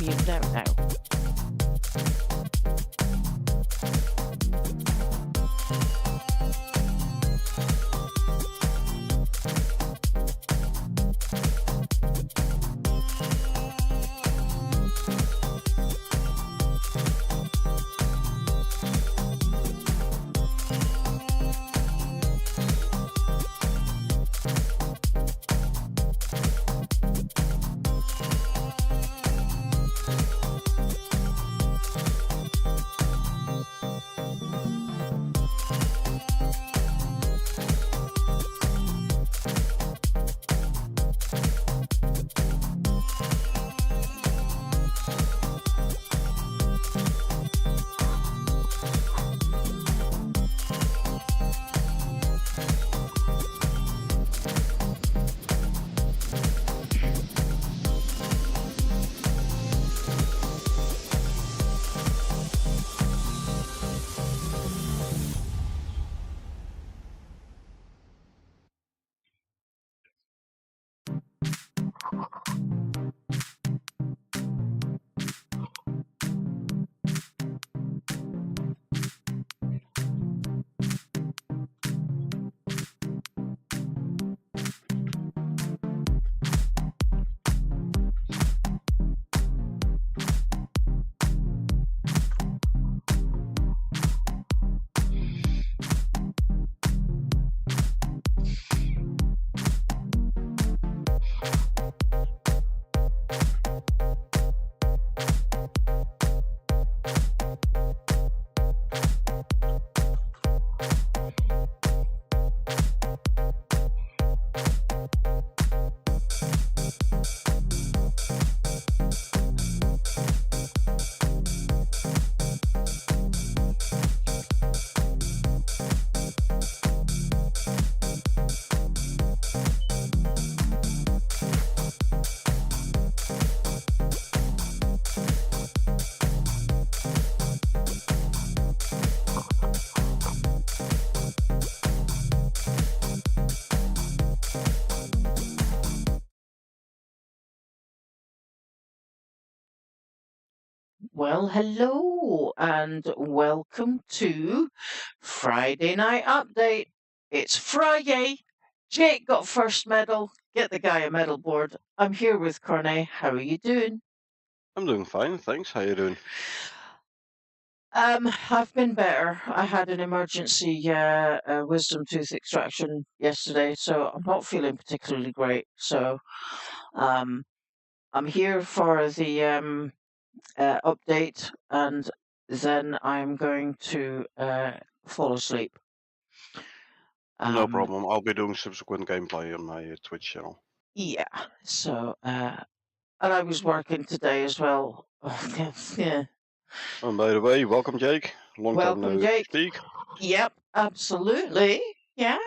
You don't know. Well, hello and welcome to Friday Night Update. It's Friday. Jake got first medal. Get the guy a medal board. I'm here with Cornet. How are you doing? I'm doing fine, thanks. How you doing? I've been better. I had an emergency wisdom tooth extraction yesterday, so I'm not feeling particularly great. So, I'm here for the update, and then I'm going to fall asleep. No problem. I'll be doing subsequent gameplay on my Twitch channel. Yeah. So, and I was working today as well. Yeah. And by the way, welcome, Jake. Long time Welcome, no Jake. speak. Yep, absolutely. Yeah.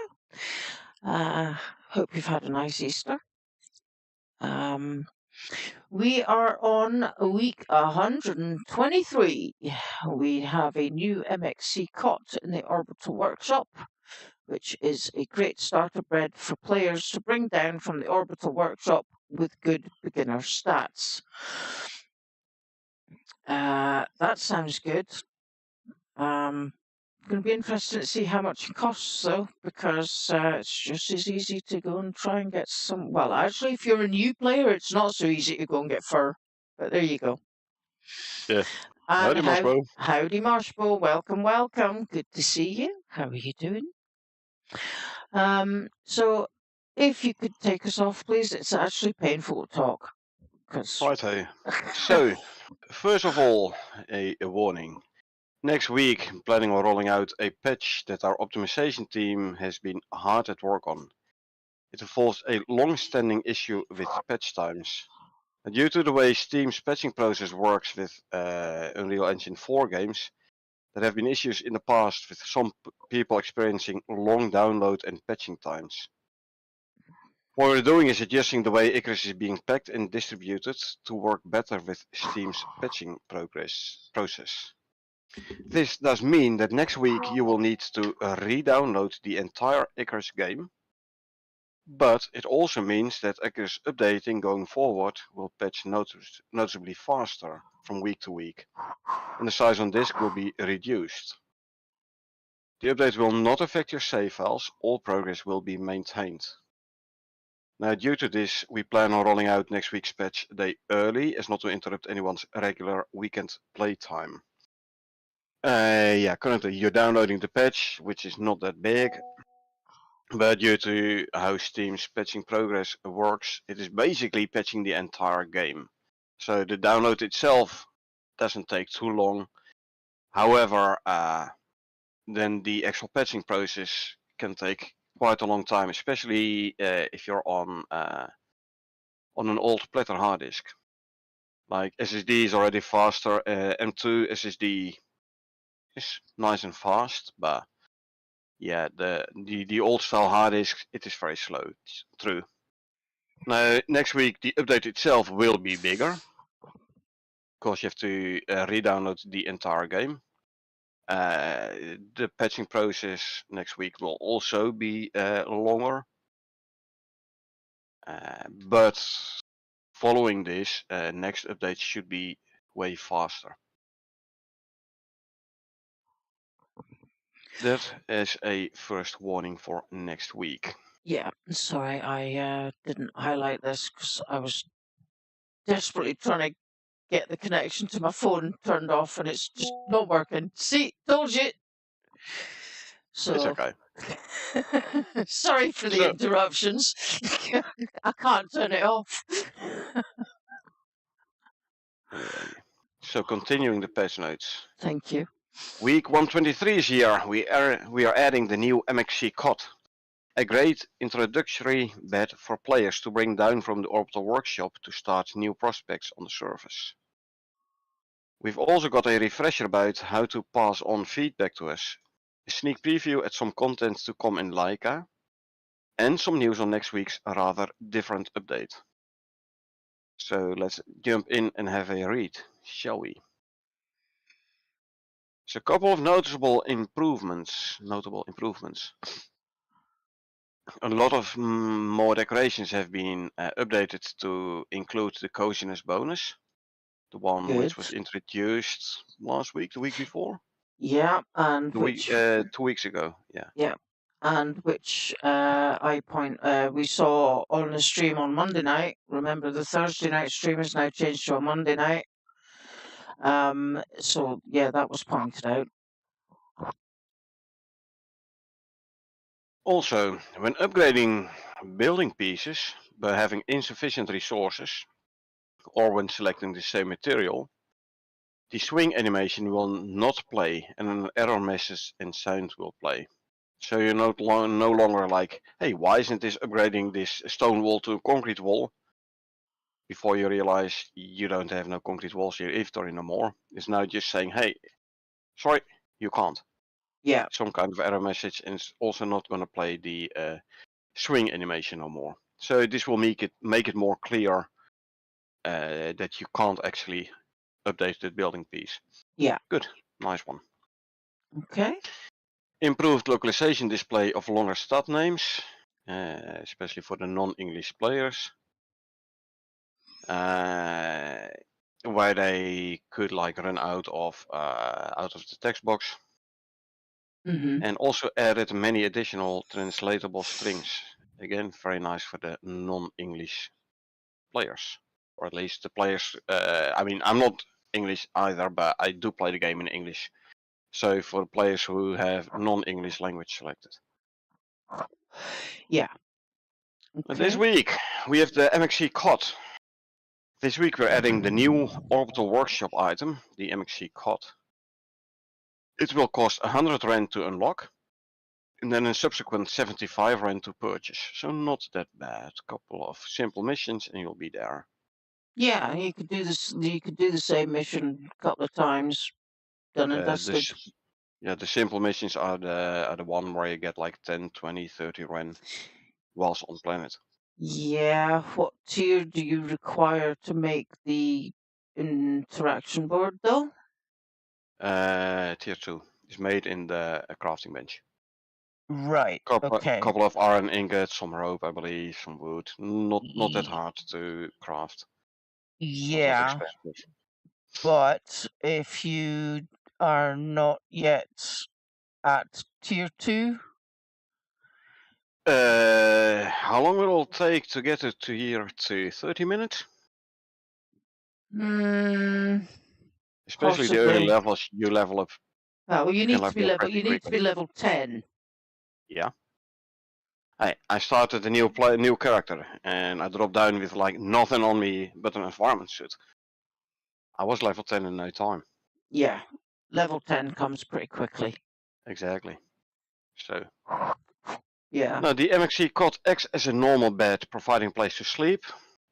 Hope you've had a nice Easter. We are on week 123. We have a new MXC cot in the orbital workshop, which is a great starter bread for players to bring down from the orbital workshop with good beginner stats. That sounds good. Going to be interesting to see how much it costs, though, because it's just as easy to go and try and get some. Well, actually, if you're a new player, it's not so easy to go and get fur. But there you go. Yeah. And Howdy, Marshbo. Howdy, Marshbo. Welcome, welcome. Good to see you. How are you doing? So, if you could take us off, please. It's actually painful to talk. Righto. So, first of all, a warning. Next week, I'm planning on rolling out a patch that our optimization team has been hard at work on. It involves a long-standing issue with patch times. Due to the way Steam's patching process works with Unreal Engine 4 games, there have been issues in the past with some people experiencing long download and patching times. What we're doing is adjusting the way Icarus is being packed and distributed to work better with Steam's patching process. This does mean that next week you will need to re-download the entire Icarus game, But it also means that Ecco's updating going forward will patch noticeably faster from week to week, and the size on disk will be reduced. The update will not affect your save files, all progress will be maintained. Now, due to this, we plan on rolling out next week's patch a day early, as not to interrupt anyone's regular weekend playtime. Currently you're downloading the patch, which is not that big, but due to how Steam's patching progress works, it is basically patching the entire game. So the download itself doesn't take too long. However, then the actual patching process can take quite a long time, especially if you're on an old platter hard disk. Like SSD is already faster. M2 SSD is nice and fast, but yeah, the old style hard disk, it is very slow. It's true. Now next week the update itself will be bigger because you have to re-download the entire game. The patching process next week will also be longer, but following this, next update should be way faster. That is a first warning for next week. Yeah, sorry, I didn't highlight this because I was desperately trying to get the connection to my phone turned off and it's just not working. See, told you. It's So, okay. sorry for the So, interruptions. I can't turn it off. so continuing the patch notes. Thank you. Week 123 is here. We are adding the new MXC COD, a great introductory bed for players to bring down from the orbital workshop to start new prospects on the surface. We've also got a refresher about how to pass on feedback to us, a sneak preview at some content to come in Laika, and some news on next week's rather different update. So let's jump in and have a read, shall we? So a couple of notable improvements. A lot of more decorations have been updated to include the coziness bonus, the one which Good. was introduced last week, the week before, Yeah, and the week which 2 weeks ago. Yeah. yeah, and which we saw on the stream on Monday night. Remember, the Thursday night stream is now changed to a Monday night. So yeah, that was pointed out. Also, when upgrading building pieces by having insufficient resources, or when selecting the same material, the swing animation will not play and an error message and sound will play. So you're no longer like, hey, why isn't this upgrading this stone wall to a concrete wall? Before you realize you don't have no concrete walls in your inventory no more. It's now just saying, hey, sorry, you can't. Yeah, Some kind of error message, and it's also not going to play the swing animation no more. So this will make it more clear that you can't actually update the building piece. yeah. Good, nice one. Okay. Improved localization display of longer stat names, especially for the non-English players, where they could like run out of the text box, Mm-hmm. and also added many additional translatable strings. Again, very nice for the non-English players, or at least the players. I mean, I'm not English either, but I do play the game in English. So for players who have non-English language selected. Yeah. This Okay. week we have the MXC COD. This week we're adding the new orbital workshop item, the MXC COD. It will cost 100 Rand to unlock, and then a subsequent 75 Rand to purchase. So not that bad. Couple of simple missions and you'll be there. Yeah, you could do this. You could do the same mission a couple of times. Done and dusted. The simple missions are the one where you get like 10, 20, 30 Rand whilst on planet. Yeah. What tier do you require to make the interaction board, though? Tier 2 is made in the crafting bench. Right. Okay. Couple of iron ingots, some rope, I believe, some wood. Not that Y- hard to craft. Not that yeah, expensive. but if you are not yet at tier 2, How long will it take to get it to here to 30 minutes? hmm, Especially the early possibly. levels, you level up. Well, You can level up pretty you need to be quickly. level 10. Yeah. I started a new character and I dropped down with like nothing on me but an environment suit. I was level 10 in no time. Yeah, level 10 comes pretty quickly. Exactly. So Yeah. now the MXC cot acts as a normal bed, providing place to sleep.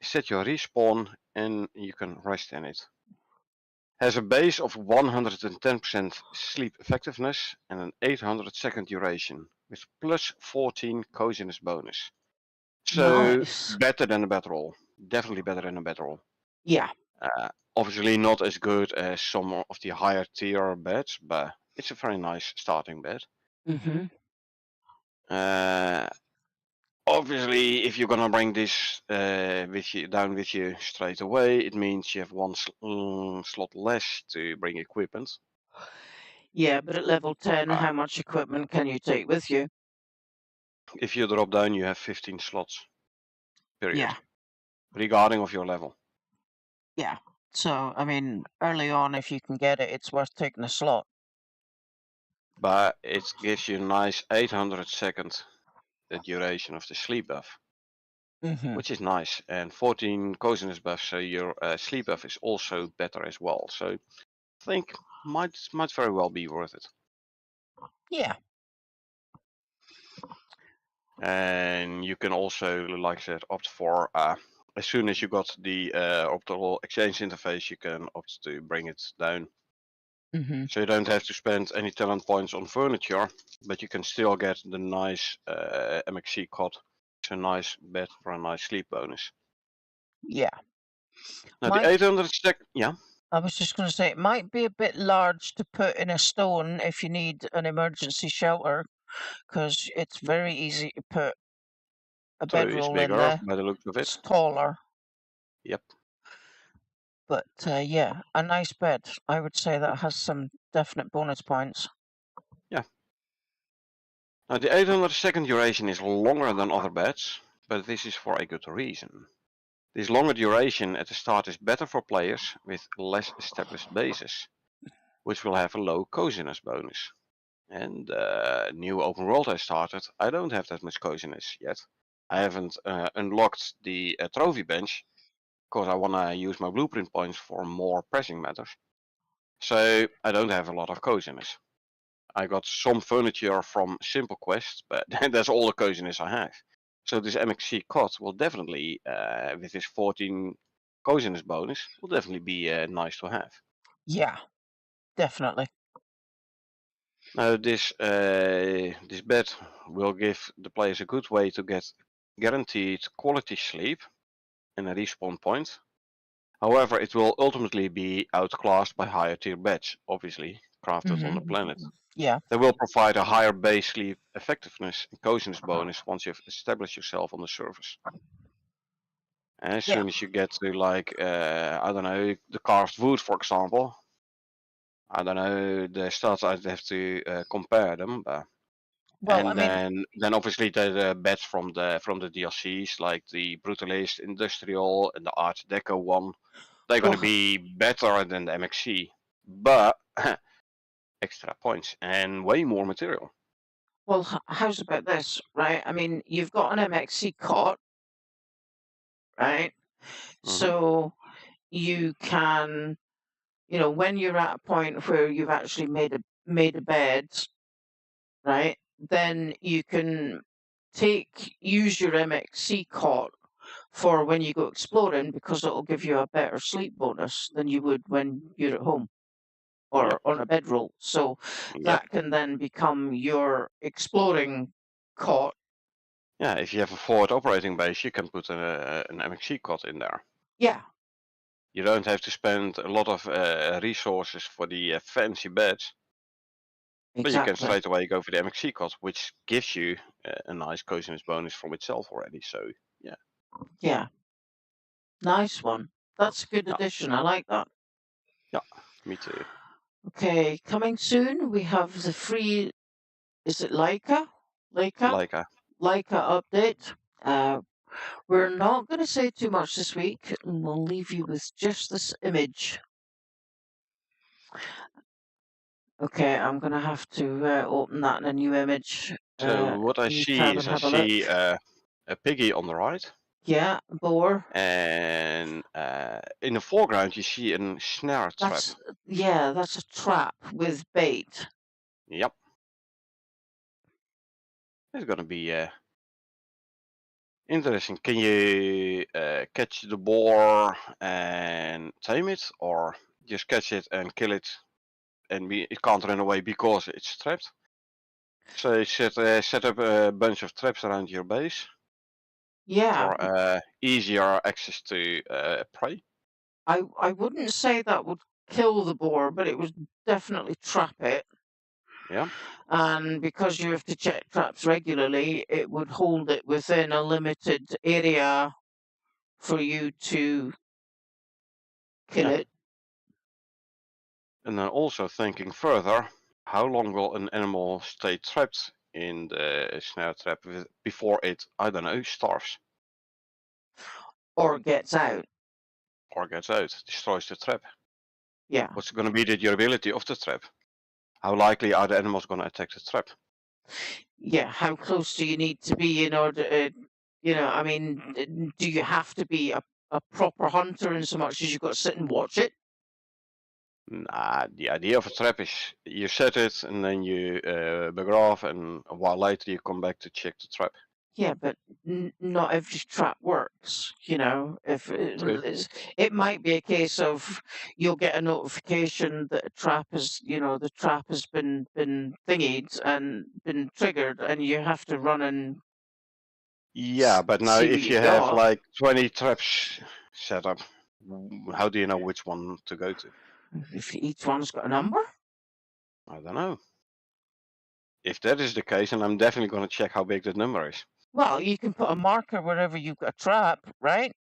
Set your respawn and you can rest in it. Has a base of 110% sleep effectiveness and an 800-second duration with plus 14 coziness bonus. So Nice. better than a bedroll. Definitely better than a bedroll. Yeah. Obviously not as good as some of the higher tier beds, but it's a very nice starting bed. Mm-hmm. Uh, Obviously, if you're gonna bring this down with you straight away, it means you have one slot less to bring equipment. Yeah, but at level 10, Uh, how much equipment can you take with you? if you drop down, you have 15 slots. Period. Yeah. Regarding of your level. Yeah. So, I mean, early on, if you can get it, it's worth taking a slot. But it gives you a nice 800-second duration of the sleep buff, Mm-hmm. which is nice, and 14 coziness buff, so your sleep buff is also better as well. So I think might very well be worth it. Yeah. And you can also, like I said, opt for as soon as you got the optical exchange interface, you can opt to bring it down. Mm-hmm. So you don't have to spend any talent points on furniture, but you can still get the nice MXC cot. It's a nice bed for a nice sleep bonus. Yeah. Now the Might 800 yeah, I was just going to say it might be a bit large to put in a stone if you need an emergency shelter, because it's very easy to put a so it's bedroll in bigger there. by the looks of It's it. taller, Yep. but yeah, a nice bed. I would say that has some definite bonus points. Yeah. Now the 800-second duration is longer than other beds, but this is for a good reason. This longer duration at the start is better for players with less established bases, which will have a low coziness bonus. And new open world I started, I don't have that much coziness yet. I haven't unlocked the trophy bench because I want to use my blueprint points for more pressing matters. So I don't have a lot of coziness. I got some furniture from Simple Quest, but that's all the coziness I have. So this MXC cot will definitely, with this 14 coziness bonus, will definitely be nice to have. Yeah, definitely. Now this bed will give the players a good way to get guaranteed quality sleep and a respawn point. However, it will ultimately be outclassed by higher tier beds, obviously crafted on the Mm-hmm. planet. Yeah. They will provide a higher base sleep effectiveness and coziness bonus once you've established yourself on the surface. And as Yeah. soon as you get to like I don't know, the carved wood, for example, I don't know the stats. I'd have to compare them, but Well, I and mean, then obviously the beds from the DLCs like the Brutalist Industrial and the Art Deco one, they're going to well, be better than the MXC, but extra points and way more material. how's about this, right? I mean, you've got an MXC cot, right? Hmm. So you can, when you're at a point where you've actually made a bed, right? Then you can use your MXC cot for when you go exploring because it'll give you a better sleep bonus than you would when you're at home Yep. or on a bedroll. So Yep. that can then become your exploring cot. Yeah, if you have a forward operating base, you can put an MXC cot in there. Yeah, You don't have to spend a lot of resources for the fancy beds. But you can exactly. straight away go for the MXC cost, which gives you a nice coziness bonus from itself already. So yeah, Yeah, nice one. That's a good yeah, addition. I like that. yeah, me too. Okay, coming soon, we have the free, is it Leica? Leica? Like Leica update. We're not going to say too much this week, and we'll leave you with just this image. Okay, I'm going to have to open that in a new image, so, what I new see tab, is and I have a look. see a piggy on the right, Yeah, boar. and in the foreground you see a snare trap. That's a trap with bait. Yep, it's gonna be interesting. Can you catch the boar and tame it, or just catch it and kill it, and it can't run away because it's trapped? So you set up a bunch of traps around your base Yeah, for easier access to prey. I wouldn't say that would kill the boar, but it would definitely trap it. Yeah, And because you have to check traps regularly, it would hold it within a limited area for you to kill yeah. it. And then also thinking further, how long will an animal stay trapped in the snare trap before it, I don't know, starves Or gets out. or gets out, destroys the trap? Yeah. What's going to be the durability of the trap? How likely are the animals going to attack the trap? Yeah. How close do you need to be in order, I mean, do you have to be a proper hunter in so much as you've got to sit and watch it? Nah, the idea of a trap is you set it and then you bugger off, and a while later you come back to check the trap. Yeah, but not every trap works. If True. it might be a case of you'll get a notification that a trap is, the trap has been thingied and been triggered, and you have to run and Yeah, but now see what if you you've have got. like 20 traps set up, how do you know which one to go to? If each one's got a number, I don't know. If that is the case, then I'm definitely going to check how big that number is. well, you can put a marker wherever you've got a trap, right?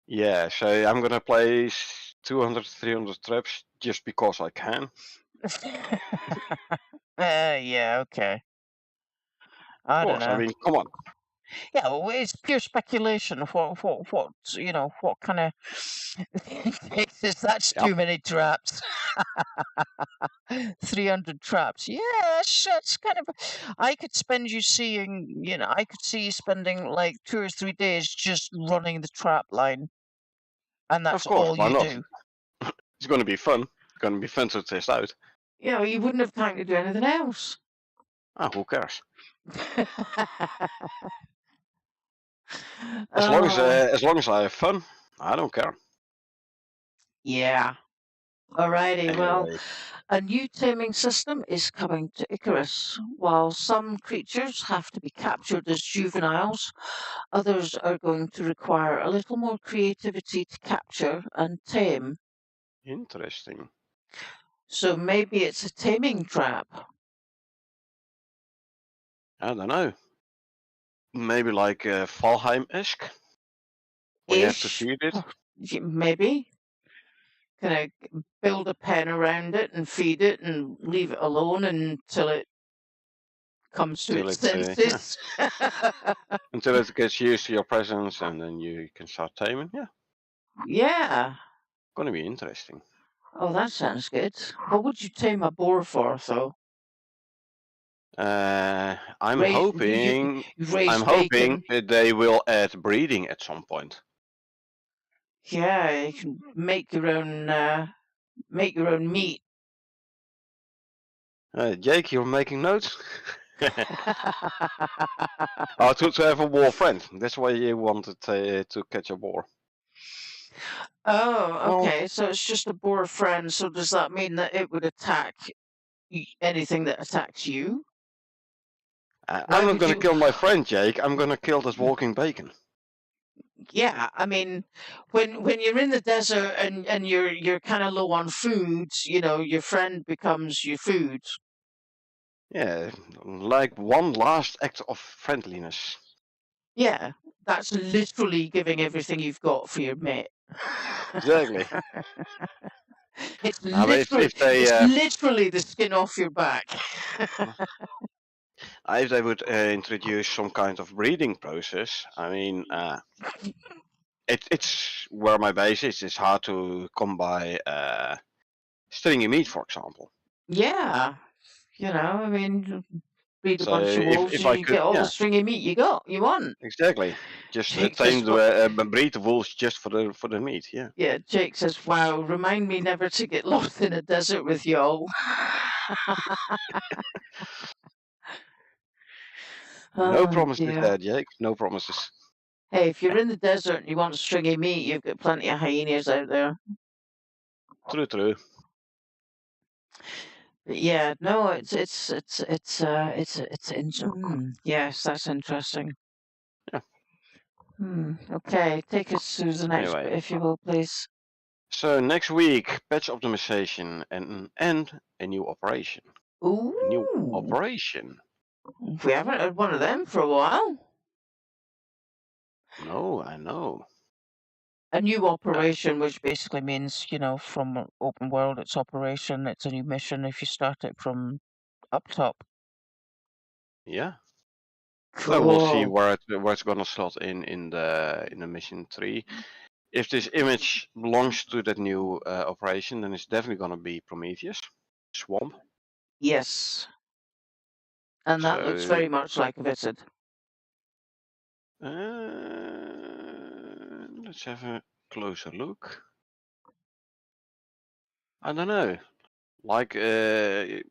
Yeah, so I'm going to place 200, 300 traps just because I can. Yeah, okay. Of I don't course, I know. mean, come on. Yeah, well, it's pure speculation. What kind of that's Yep, too many traps. 300 traps. Yeah, that's kind of. I could spend you seeing, I could see you spending like 2 or 3 days just running the trap line, and of that's course, all why you not? do. It's going to be fun. It's going to be fun to test out. You wouldn't have time to do anything else. Ah, who cares? Oh, As long as I have fun, I don't care. yeah. Alrighty, well, Anyway, a new taming system is coming to Icarus. While some creatures have to be captured as juveniles, others are going to require a little more creativity to capture and tame. interesting. So maybe it's a taming trap. I don't know. Maybe like Valheim-esque, where you have to Ish, feed it maybe. Can I build a pen around it and feed it and leave it alone until it comes to till its it, yeah, senses? until it gets used to your presence, and then you can start taming. Yeah, Yeah. gonna be interesting. Oh, that sounds good. What would you tame a boar for, though? I'm Raise you hoping, raise bacon. that they will add breeding at some point. Yeah, you can make your own meat. Jake, you're making notes. Oh, to have a boar friend. That's why you wanted to catch a boar. Oh, Well, okay. So it's just a boar friend. So does that mean that it would attack anything that attacks you? I'm Why not would gonna you? kill my friend Jake. I'm gonna kill this walking bacon. Yeah, I mean, when you're in the desert and you're kind of low on food, your friend becomes your food. Yeah, like one last act of friendliness. Yeah, that's literally giving everything you've got for your mate. Exactly. It's Now, literally, if they it's literally the skin off your back. if they would introduce some kind of breeding process, I mean, it's where my base is. It's hard to come by stringy meat, for example. Yeah, I mean, breed a So bunch of wolves, if I you could, get all the yeah, stringy meat you want. exactly, just Jake tame says, the breed the wolves just for the meat. Yeah. yeah, Jake says, wow, remind me never to get lost in a desert with y'all. No Oh promises dear. there, Jake. No promises. Hey, if you're in the desert and you want stringy meat, you've got plenty of hyenas out there. True, true. But yeah, no, yes, that's interesting. Yeah. Okay, take us to the next bit, Anyway, if you will, please. so next week, patch optimization and a new operation. A new Ooh, operation. we haven't had one of them for a while. No, I know. A new Uh, operation, which basically means, from open world, it's operation, it's a new mission if you start it from up top. yeah. So we'll see Cool. where it's gonna slot in the mission 3. If this image belongs to that new operation, then it's definitely gonna be Prometheus Swamp. Yes. And that looks So very much like a Visit. let's have a closer look. I don't know. Like it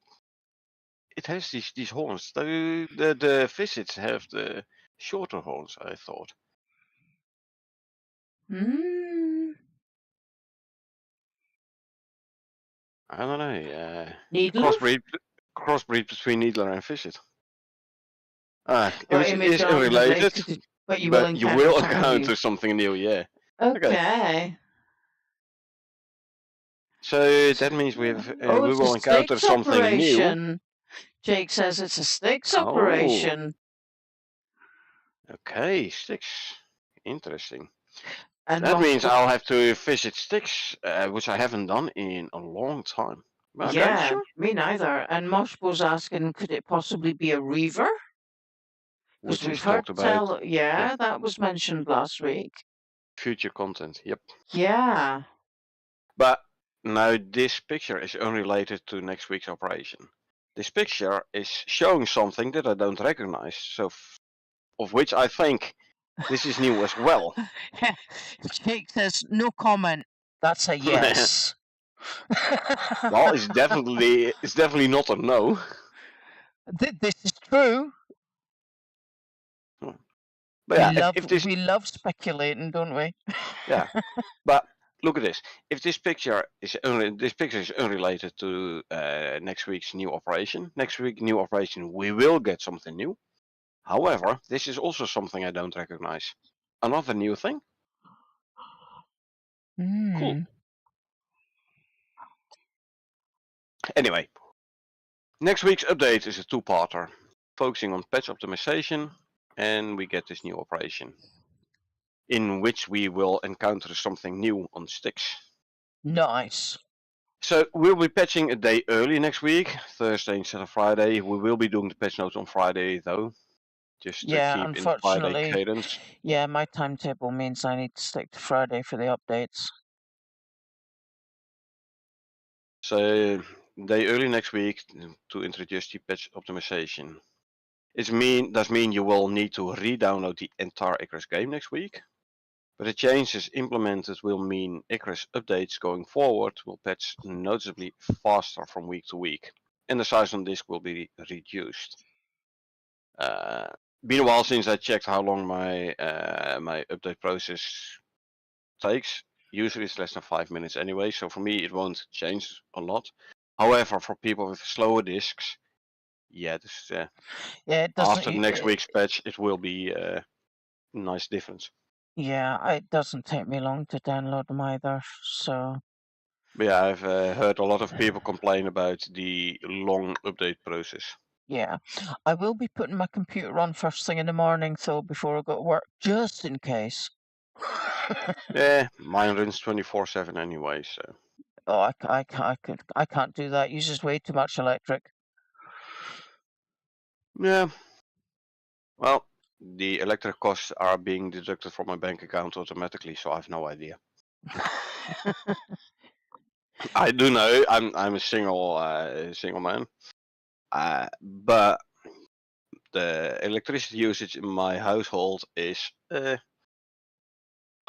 has these horns. The visits have the shorter horns, I thought. Mm. I don't know. Needler? Crossbreed between Needler and Visit. Or Image image is aren't unrelated, related, but you will but you encounter will something new. encounter something new. Yeah. Okay. Okay. So that means we Oh, we it's a will encounter styx something new. operation. Jake says it's a styx Oh, operation. okay, Styx. Interesting. And That means Mosh, I'll have to visit Styx, which I haven't done in a long time. Okay, yeah, sure. me neither. And Mosh was asking, could it possibly be a reaver? Because Which we've is heard talked about. tell, Yeah, yeah, that was mentioned last week. future content. Yep. Yeah. But now this picture is unrelated to next week's operation. This picture is showing something that I don't recognize, so of which I think this is new as well. Jake says, no comment. That's a yes. Well, it's definitely not a no. This is true. But We yeah, love if this we love speculating, don't we? yeah, but look at this. If this picture is unrelated to next week's new operation. Next week new operation we will get something new. However, this is also something I don't recognize. Another new thing. Cool. Mm. Anyway, next week's update is a two-parter, focusing on patch optimization, and we get this new operation, in which we will encounter something new on Styx. Nice. So we'll be patching a day early next week, Thursday instead of Friday. We will be doing the patch notes on Friday though, just to Yeah, keep in the Friday unfortunately, cadence. yeah, my timetable means I need to stick to Friday for the updates. So day early next week to introduce the patch optimization. Does mean you will need to re-download the entire Icarus game next week. But the changes implemented will mean Icarus updates going forward will patch noticeably faster from week to week, and the size on disk will be reduced. Been a while since I checked how long my update process takes. Usually it's less than 5 minutes anyway, so for me it won't change a lot. However, for people with slower disks, yeah, Yeah, it doesn't. after next week's patch, it will be a nice difference. Yeah, it doesn't take me long to download them either. So But yeah, I've heard a lot of people complain about the long update process. Yeah. I will be putting my computer on first thing in the morning, though, before I go to work, just in case. Yeah, mine runs 24/7 anyway, so. Oh, I can't do that. Uses way too much electric. Yeah, well, the electric costs are being deducted from my bank account automatically, so I have no idea. I do know I'm a single man, but the electricity usage in my household is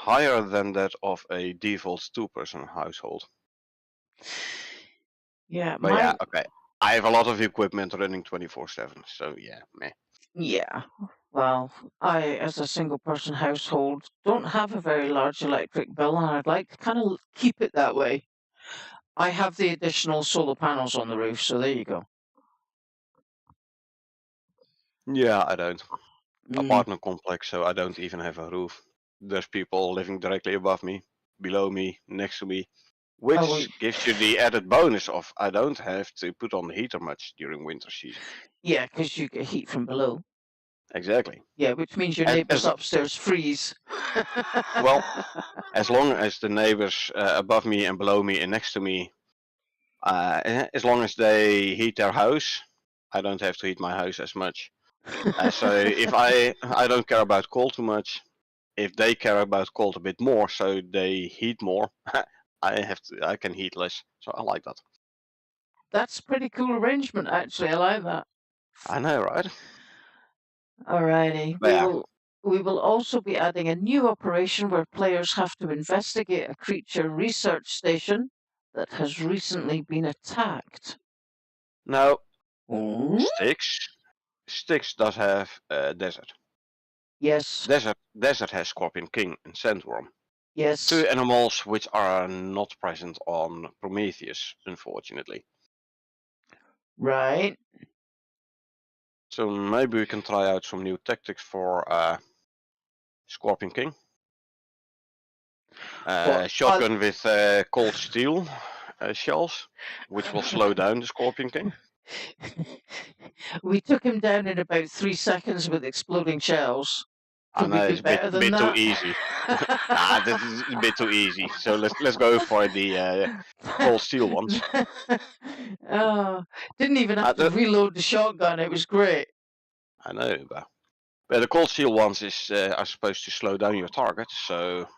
higher than that of a default two-person household. Yeah, But yeah, mine. okay. I have a lot of equipment running 24/7, so yeah, meh. Yeah. Well, I, as a single person household, don't have a very large electric bill, and I'd like to kind of keep it that way. I have the additional solar panels on the roof, so there you go. Yeah, I don't. Mm. Apartment complex, so I don't even have a roof. There's people living directly above me, below me, next to me, Oh, well, which gives you the added bonus of I don't have to put on the heater much during winter season. yeah, because you get heat from below. Exactly. Yeah, which means your As, neighbors as upstairs freeze. well, as long as the neighbors above me and below me and next to me, as long as they heat their house, I don't have to heat my house as much. So if I don't care about cold too much, if they care about cold a bit more, so they heat more, I can heat less. So I like that. That's a pretty cool arrangement, actually. I like that. I know, right? Alrighty, But yeah, we will also be adding a new operation where players have to investigate a creature research station that has recently been attacked. now Oh? Styx does have desert. Yes, Desert has Scorpion King and Sandworm. Two yes, animals which are not present on Prometheus, unfortunately. right. So maybe we can try out some new tactics for Scorpion King. Well, Shotgun with cold steel shells, which will slow down the Scorpion King. we took him down in about 3 seconds with exploding shells. I Could we know do it's a better than bit too that? easy. Nah, this is a bit too easy. So let's go for the cold steel ones. Oh, didn't even have to The, reload the shotgun. It was great. I know, but the cold steel ones are supposed to slow down your target. So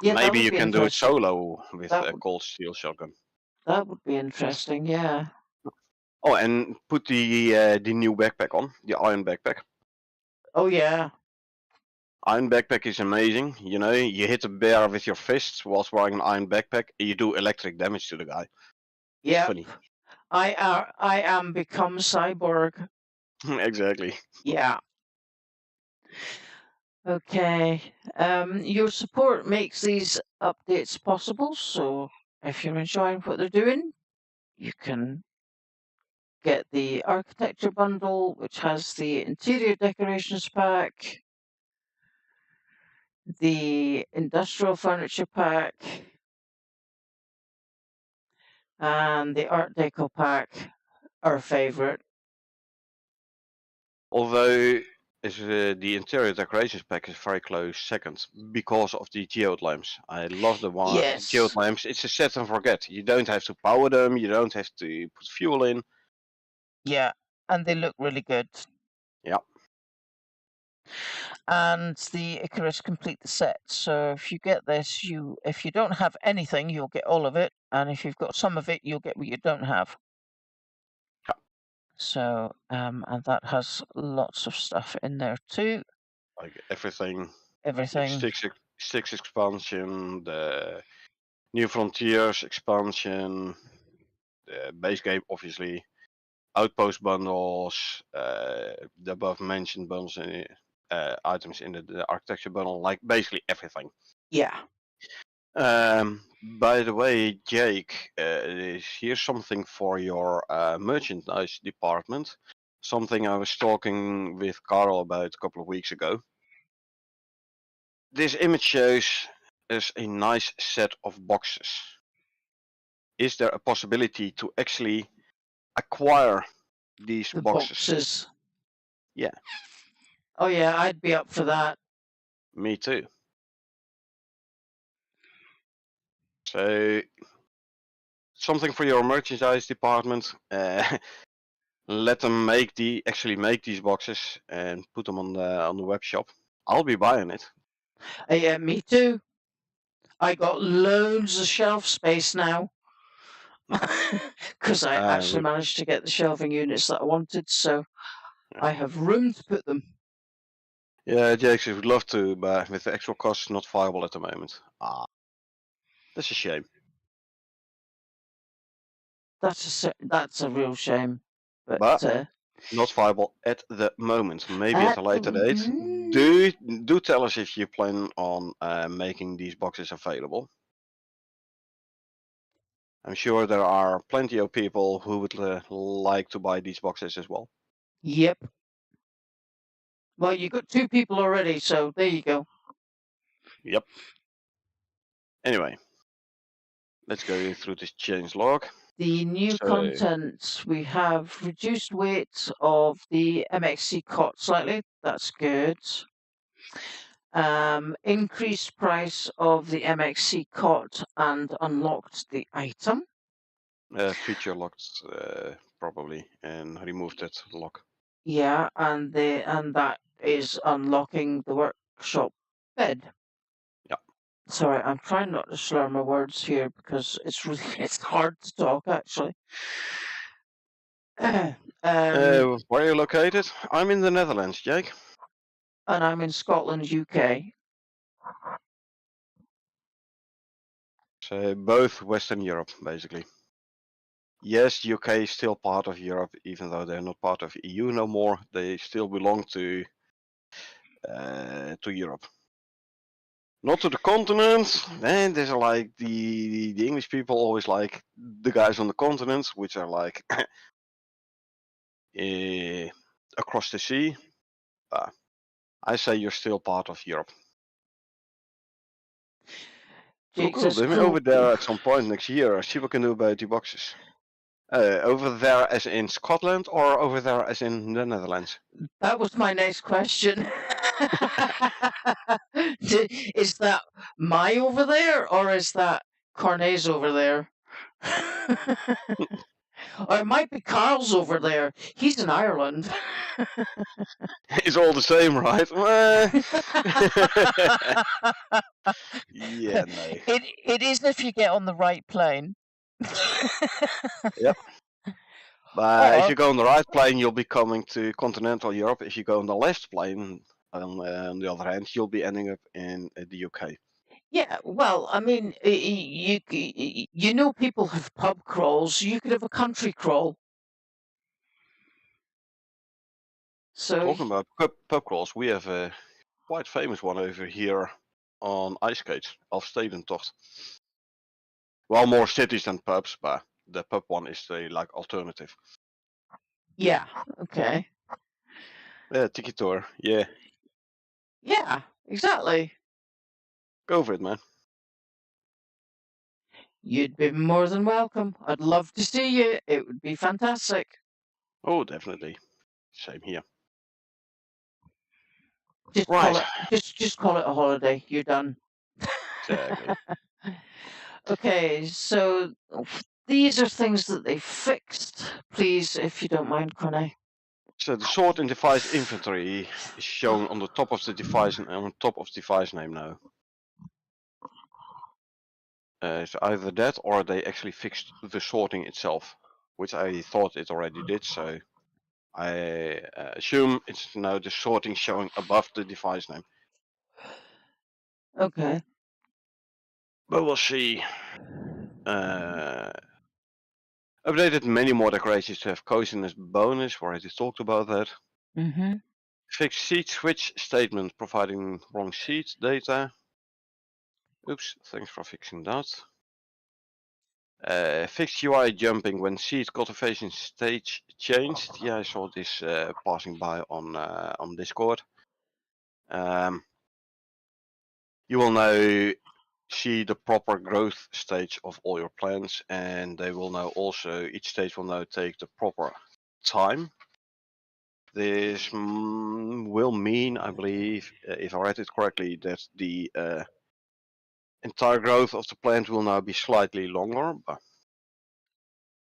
Yeah, that maybe would you be can do it interesting. solo with That a would cold steel shotgun. that would be interesting. Yeah. Oh, and put the new backpack on, the iron backpack. Oh yeah. Iron backpack is amazing. You know, you hit a bear with your fists whilst wearing an iron backpack, and you do electric damage to the guy. It's Yep. funny. I am become cyborg. Exactly. Yeah. Okay. Your support makes these updates possible. So if you're enjoying what they're doing, you can get the architecture bundle, which has the interior decorations pack, the industrial furniture pack, and the art deco pack, our favorite. Although the interior decorations pack is very close second because of the geode lamps. I love the geode Yes. lamps. It's a set and forget. You don't have to power them. You don't have to put fuel in. Yeah, and they look really good. Yeah. And the Icarus complete the set. So if you get this, if you don't have anything, you'll get all of it, and if you've got some of it, you'll get what you don't have. Yeah. So and that has lots of stuff in there too. Like everything. The Everything. Styx expansion, the New Frontiers expansion, the base game obviously, outpost bundles, the above mentioned bundles, items in the architecture bundle, like basically everything. Yeah. By the way, Jake, here's something for your merchandise department. Something I was talking with Carl about a couple of weeks ago. This image shows us a nice set of boxes. Is there a possibility to actually acquire these The boxes. boxes. Yeah, Oh yeah, I'd be up for that. me too. So something for your merchandise department. Let them actually make these boxes and put them on the web shop. I'll be buying it. Yeah, me too. I got loads of shelf space now because I actually Uh, managed to get the shelving units that I wanted, so yeah. I have room to put them. Yeah, Jakes would love to, but with the actual costs not viable at the moment. That's a shame. That's a real shame, but But not viable at the moment. Maybe at at a the later date. Do tell us if you plan on making these boxes available. I'm sure there are plenty of people who would like to buy these boxes as well. Yep. Well, you got 2 people already, so there you go. Yep. Anyway, let's go through this change log. The new So, content, we have reduced weight of the MXC cot slightly. That's good. Increased price of the MXC cot and unlocked the item. feature locked probably and removed that lock. Yeah, and that is unlocking the workshop bed. Yeah. Sorry, I'm trying not to slur my words here because it's hard to talk actually. Where are you located? I'm in the Netherlands, Jake. And I'm in Scotland, UK. So both Western Europe, basically. Yes, UK is still part of Europe, even though they're not part of EU no more. They still belong to Europe, not to the continent. And there's like the English people always like the guys on the continents, which are like across the sea. I say you're still part of Europe. Cool, Jake cool. says Maybe over cool. there at some point next year, see what we can do about the boxes. Over there as in Scotland or over there as in the Netherlands? That was my next question. Is that my over there or is that Cornet's over there? Or it might be Carl's over there. He's in Ireland. It's all the same, right? Yeah, no. It is if you get on the right plane. Yep. But if Or you go on the right plane, you'll be coming to continental Europe. If you go on the left plane, on the other hand, you'll be ending up in the UK. yeah, well, I mean, you know, people have pub crawls. You could have a country crawl. So Talking about pub crawls, we have a quite famous one over here on ice skates, Elfstedentocht. Well, more cities than pubs, but the pub one is the like alternative. yeah, okay, Yeah, Tiki Tour. Yeah, yeah, exactly. go for it, man. You'd be more than welcome. I'd love to see you. It would be fantastic. Oh, definitely. Same here. Just call Right. it just call it a holiday. You're done. Exactly. Okay, so these are things that they fixed. Please, if you don't mind, Corne. So the sort in device inventory is shown on the top of the device and on top of device name now. It's either that or they actually fixed the sorting itself, which I thought it already did. So I assume it's now the sorting showing above the device name. Okay. But we'll see. Uh, Updated many more decorations to have coziness bonus. We already talked about that. Mm-hmm. Fixed seed switch statement providing wrong seed data. Oops, thanks for fixing that. Fixed UI jumping when seed cultivation stage changed. Yeah, I saw this passing by on Discord. You will now see the proper growth stage of all your plants, and they will now also each stage will now take the proper time. This will mean, I believe, if I read it correctly, that the entire growth of the plant will now be slightly longer, but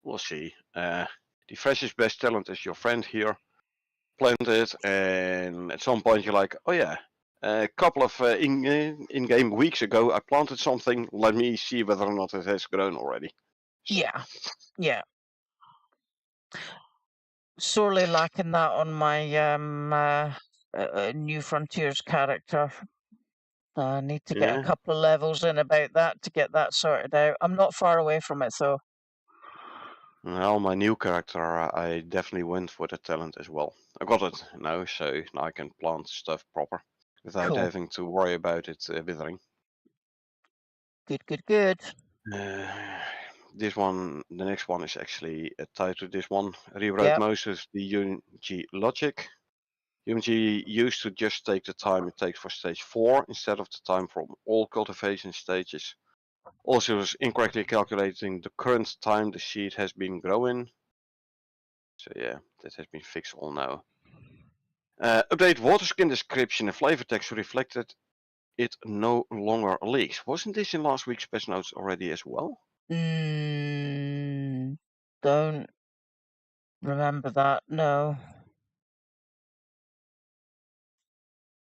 we'll see. The freshest best talent is your friend here. Plant it, and at some point you're like, oh yeah, a couple of in-game weeks ago I planted something. Let me see whether or not it has grown already. So, Yeah. Sorely lacking that on my New Frontiers character. I need to get a yeah. couple of levels in about that to get that sorted out. I'm not far away from it though. Well, my new character, I definitely went for the talent as well. I got it now, so now I can plant stuff proper without Cool. having to worry about it withering. Good. The next one is actually tied to this one. Rewrote Yep. most of the UNG logic. UNG used to just take the time it takes for stage 4 instead of the time from all cultivation stages. Also was incorrectly calculating the current time the seed has been growing. So yeah, that has been fixed all now. Update water skin description and flavor text to reflect that it no longer leaks. Wasn't this in last week's patch notes already as well? Don't remember that. No.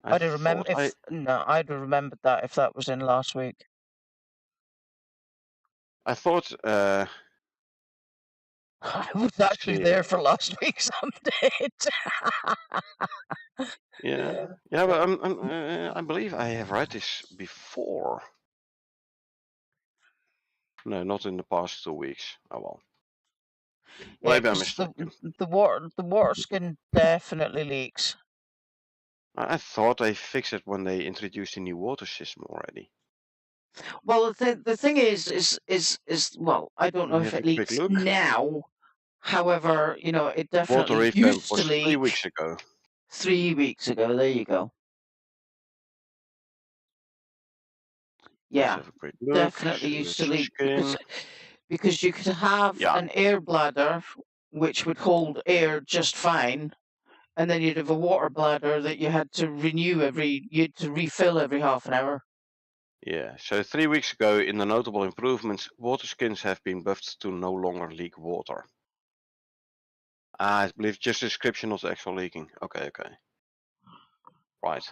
I I'd have remember thought I if no, I'd have remembered that if that was in last week. thought I was actually see, there for last week's update. yeah, but I believe I have read this before. No, not in the past 2 weeks. Oh well. Yeah, Maybe I'm because mistaken. the water skin definitely leaks. I thought they fixed it when they introduced the new water system already. Well, the thing is well, I don't know Let me if have it a quick leaks look. now. However, it Water definitely revamp used to was 3 leak weeks ago. 3 weeks ago. There you go. Let's Yeah, have a quick look. definitely used to Sewage leak skin. because you could have Yeah, an air bladder which would hold air just fine, and then you'd have a water bladder that you had to you had to refill every half an hour. yeah. So 3 weeks ago, in the notable improvements, water skins have been buffed to no longer leak water. I believe just description, not actual leaking. Okay. Right.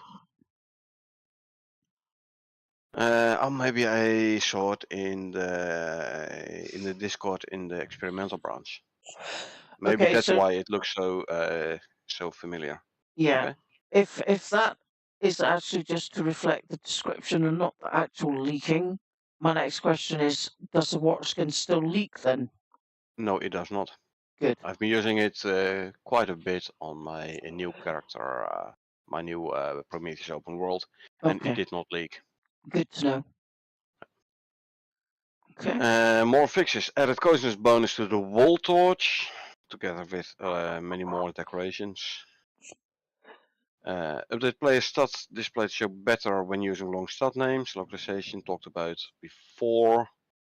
Oh, maybe I saw it in the Discord in the experimental branch. Maybe Okay, that's so why it looks so familiar. yeah, Okay. if that is actually just to reflect the description and not the actual leaking, my next question is: does the water skin still leak then? No, it does not. Good. I've been using it quite a bit on my new character, my new Prometheus open world, and it Okay, did not leak. good to know. Okay. More fixes. Added coziness bonus to the wall torch, together with many more decorations. Update player stats display show better when using long stat names. Localization talked about before.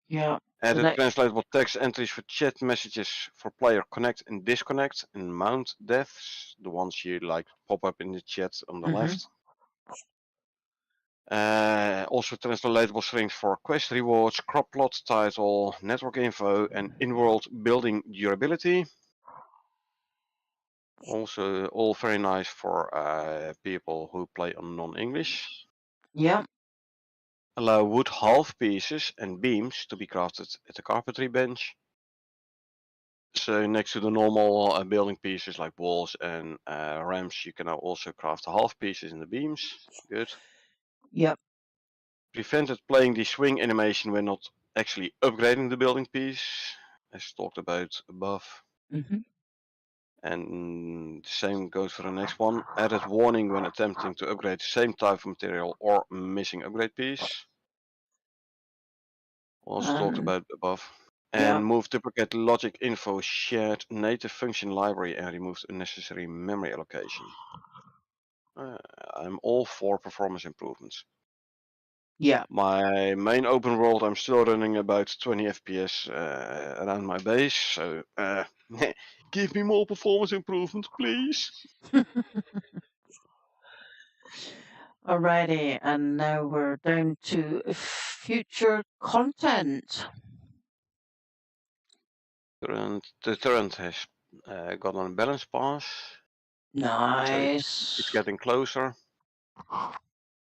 Yeah. The Added next. translatable text entries for chat messages for player connect and disconnect and mount deaths, the ones you like pop up in the chat on the Mhm. left. Also translatable strings for quest rewards, crop plot title, network info, and in-world building durability. Also, all very nice for people who play on non-English. Yeah. Allow wood half pieces and beams to be crafted at the carpentry bench. So next to the normal building pieces like walls and ramps, you can now also craft the half pieces and the beams. Good. Yep. Prevented playing the swing animation when not actually upgrading the building piece, as talked about above. Mhm. And the same goes for the next one. Added warning when attempting to upgrade the same type of material or missing upgrade piece. Also talked And about above. yeah. And move duplicate logic info shared native function library and removed unnecessary memory allocation. I'm all for performance improvements. Yeah. My main open world, I'm still running about 20 FPS around my base, so Give me more performance improvement, please. Alrighty, and now we're down to future content. The turret has got on a balance pass, so it's Nice. getting closer.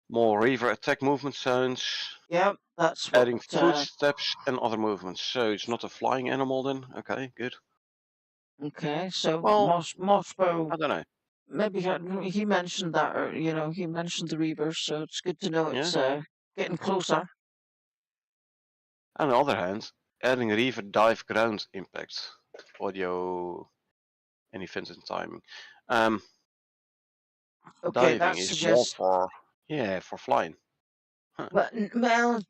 More Reaver attack movement sounds, Yep, that's what. adding footsteps and other movements. So it's not a flying animal then. Okay, good. Okay, so Well, Mossbow. I don't know. Maybe he mentioned that, or he mentioned the Reavers, so it's good to know Yeah. it's getting closer. On the other hand, adding Reaver dive ground impact, audio, and events and timing. Okay, Diving that is more suggests. for flying. Huh. But well,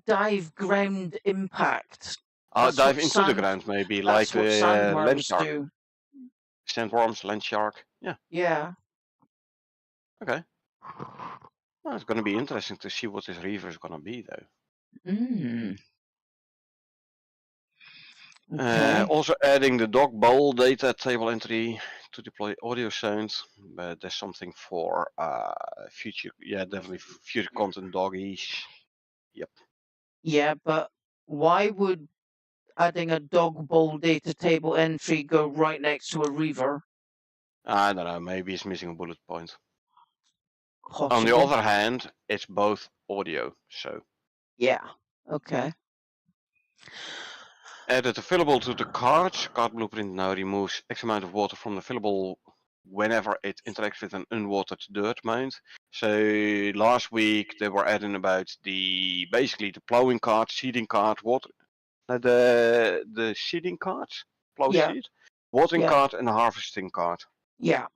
dive ground impact. That's Dive what into the sand. ground maybe, like That's what the land sandworms shark. do. Sandworms, land shark. Yeah. Yeah. Okay. Well, it's going to be interesting to see what this Reaver is going to be though. Mm. Okay. Also adding the dog bowl data table entry to deploy audio sounds, but there's something for future, definitely future content doggies. Yep. Yeah, but why would adding a dog bowl data table entry go right next to a Reaver? I don't know, maybe it's missing a bullet point. On the Possibly. other hand, it's both audio, so. Yeah. Okay. Added fillable to the card. Card blueprint now removes X amount of water from the fillable whenever it interacts with an unwatered dirt mound. So last week they were adding about basically the plowing cart, seeding cart, water, the seeding cart, plow Yeah. seed, watering Yeah. cart, and harvesting cart. Yeah.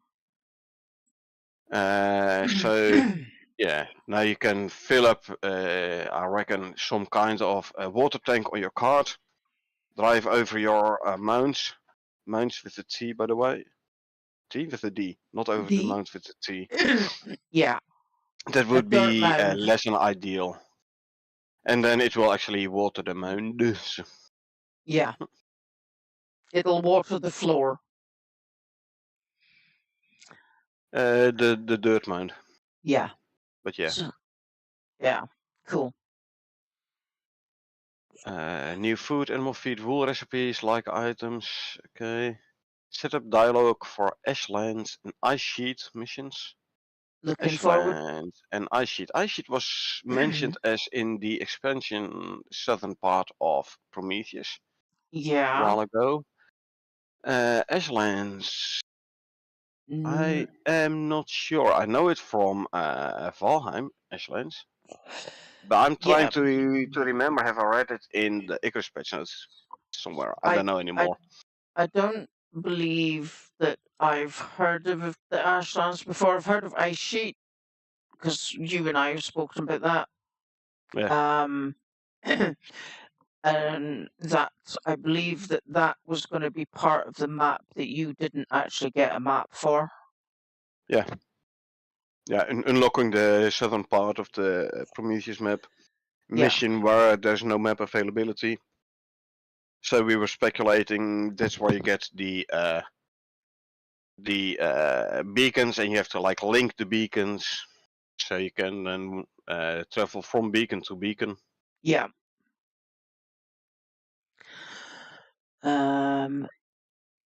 So yeah, now you can fill up, I reckon, some kind of a water tank on your cart. Drive over your mounds with the T, by the way. T with the D, not over the The mounds with the T. yeah, That a would dirt be mound. less than ideal. And then it will actually water the mounds. Yeah. It'll water the floor. The dirt mound. Yeah. But yeah. So, yeah. Cool. New food, animal feed, wool recipes, like items. Okay. Set up dialogue for Ashlands and Ice Sheet missions. Looking forward. Ashland and Ice Sheet. Ice Sheet was mentioned as in the expansion southern part of Prometheus a Yeah. while ago. Ashlands, I am not sure. I know it from Valheim, Ashlands. But I'm trying Yeah. to remember, have I read it in the Icarus patch notes somewhere? I I don't know I anymore. I don't believe that I've heard of the Ashlands before. I've heard of Ice Sheet because you and I have spoken about that. Yeah. And that I believe that was going to be part of the map that you didn't actually get a map for. Yeah. Yeah, unlocking the southern part of the Prometheus map. Mission where there's no map availability. So we were speculating that's where you get the beacons, and you have to like link the beacons, so you can then travel from beacon to beacon. Yeah.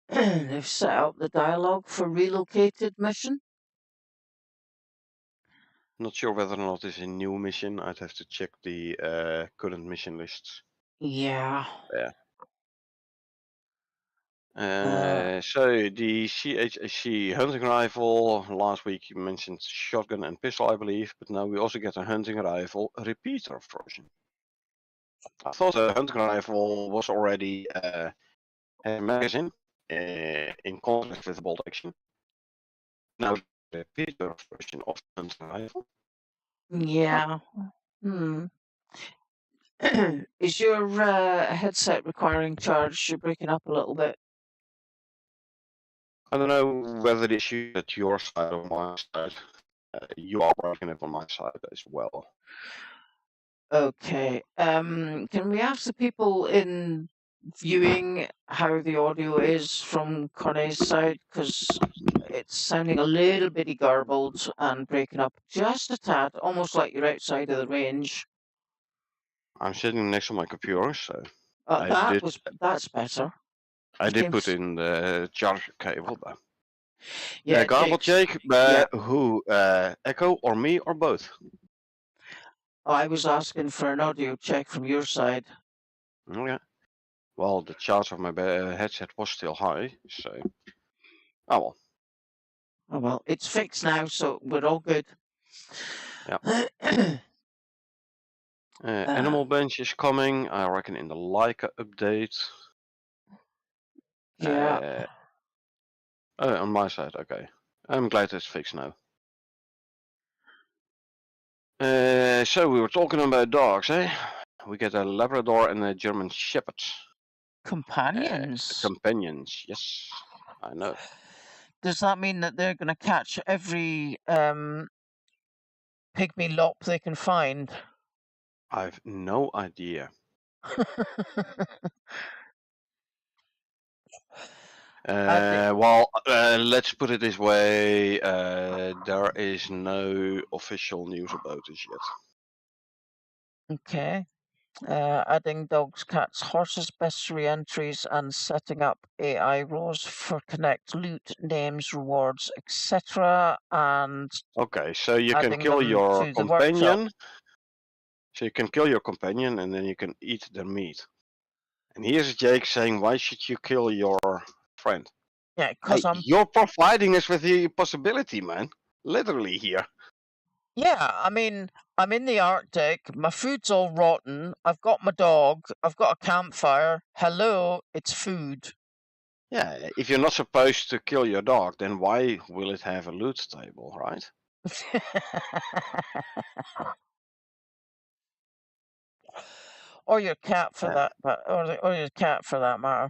They've set out the dialogue for relocated mission. Not sure whether or not it's a new mission. I'd have to check the current mission lists. Yeah. So the CHAC hunting rifle, last week you mentioned shotgun and pistol, I believe, but now we also get a hunting rifle repeater version. I thought the hunting rifle was already a magazine in contrast with the bolt action. Now the repeater version of the hunting rifle. Yeah. Is your headset requiring charge? You're breaking up a little bit. I don't know whether the issue is at your side or my side. You are breaking up on my side as well. Okay. Can we ask the people in viewing how the audio is from Cornet's side? Because it's sounding a little bitty garbled and breaking up just a tad, almost like you're outside of the range. I'm sitting next to my computer, so I did That's better. I You did came, put in the charger cable though. yeah, Garble Jake's, Jake, yeah. who? Echo or me or both? Oh, I was asking for an audio check from your side. Oh, yeah. Well, the charge of my headset was still high, so. Oh well. Oh well, it's fixed now, so we're all good. Yeah. Animal Bench is coming, I reckon, in the Leica update. Yeah. Oh, on my side, okay. I'm glad it's fixed now. So we were talking about dogs, eh? We get a Labrador and a German Shepherd. Companions. Companions, yes. I know. Does that mean that they're going to catch every pygmy lop they can find? I've no idea. Well, let's put it this way. There is no official news about this yet. Okay. Adding dogs, cats, horses, bestiary entries, and setting up AI roles for connect, loot, names, rewards, etc. And Okay, so you can adding kill them your to the workshop. companion. So you can kill your companion and then you can eat their meat. And here's Jake saying, why should you kill your friend? Yeah, because Hey, you're providing us with the possibility, man. Literally here. Yeah, I mean, I'm in the Arctic, my food's all rotten, I've got my dog, I've got a campfire. Hello, it's food. Yeah, if you're not supposed to kill your dog, then why will it have a loot table, right? Or your cat for that, or your cat for that matter.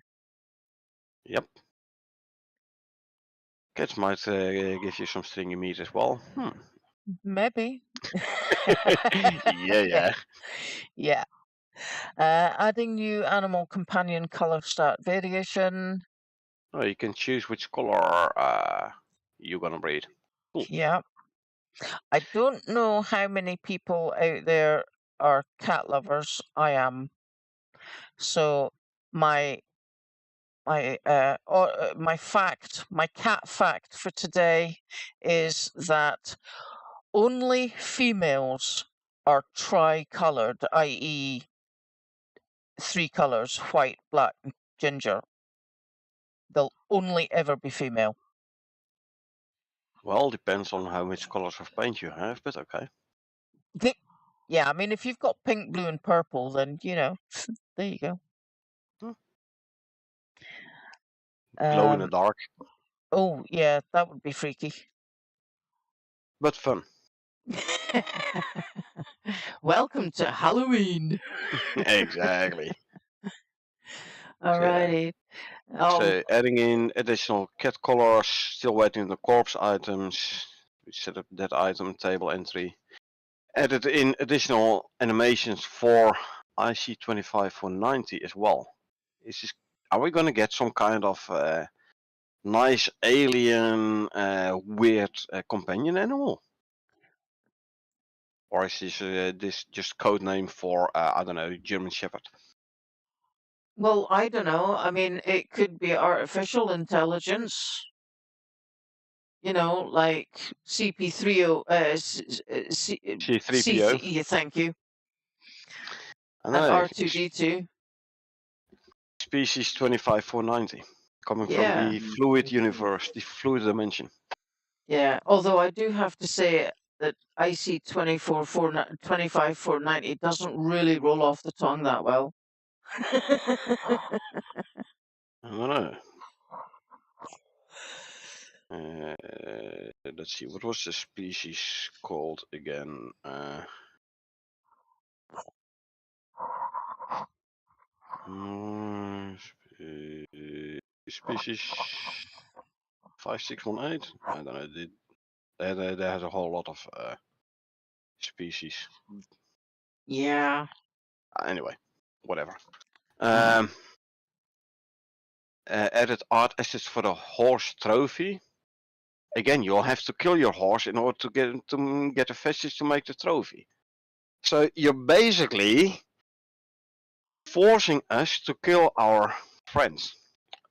Yep. Cats might give you some stringy meat as well. Maybe. Yeah. Yeah. Adding new animal companion color stat variation. Oh, you can choose which color you're gonna breed. Cool. Yeah. I don't know how many people out there are cat lovers. I am. So my my my cat fact for today is that only females are tri-colored, i.e., three colors: white, black, and ginger. They'll only ever be female. Well, depends on how much colors of paint you have, but okay. Yeah, I mean, if you've got pink, blue, and purple, then there you go. Glow in the dark. Oh yeah, that would be freaky. But fun. Welcome to Halloween. Exactly. Alrighty. So adding in additional cat colors, still waiting on the corpse items. We set up that item table entry. Added in additional animations for IC25490 as well. Are we gonna get some kind of nice alien weird companion animal? Or is this just code name for I don't know, German Shepherd? Well, I don't know. I mean, it could be artificial intelligence. Like CP30, C3PO. yeah, thank you, I and know. R2D2. Species 25490, coming from Yeah, the fluid universe, the fluid dimension. yeah. Although I do have to say that IC 25490 doesn't really roll off the tongue that well. I don't know. Let's see, what was the species called again? Species 5618? I don't know. They had a whole lot of species. Yeah. Anyway, whatever. added art assets for the horse trophy. Again, you'll have to kill your horse in order to get the fishes to make the trophy. So you're basically forcing us to kill our friends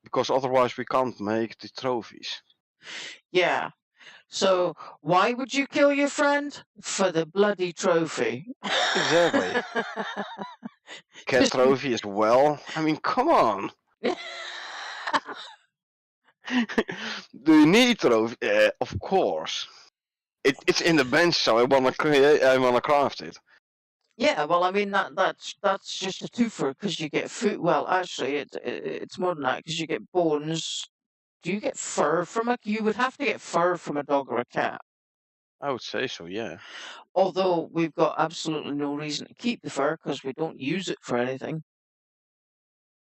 because otherwise we can't make the trophies. Yeah. So why would you kill your friend? For the bloody trophy. Exactly. Cat trophy as well. I mean, come on. Do you need trophy? Of course. It's in the bench, so I wanna craft it. Yeah, well, I mean that's just a twofer because you get food. Well, actually, it's more than that because you get bones. Do you get fur from a? You would have to get fur from a dog or a cat. I would say so, yeah. Although we've got absolutely no reason to keep the fur because we don't use it for anything.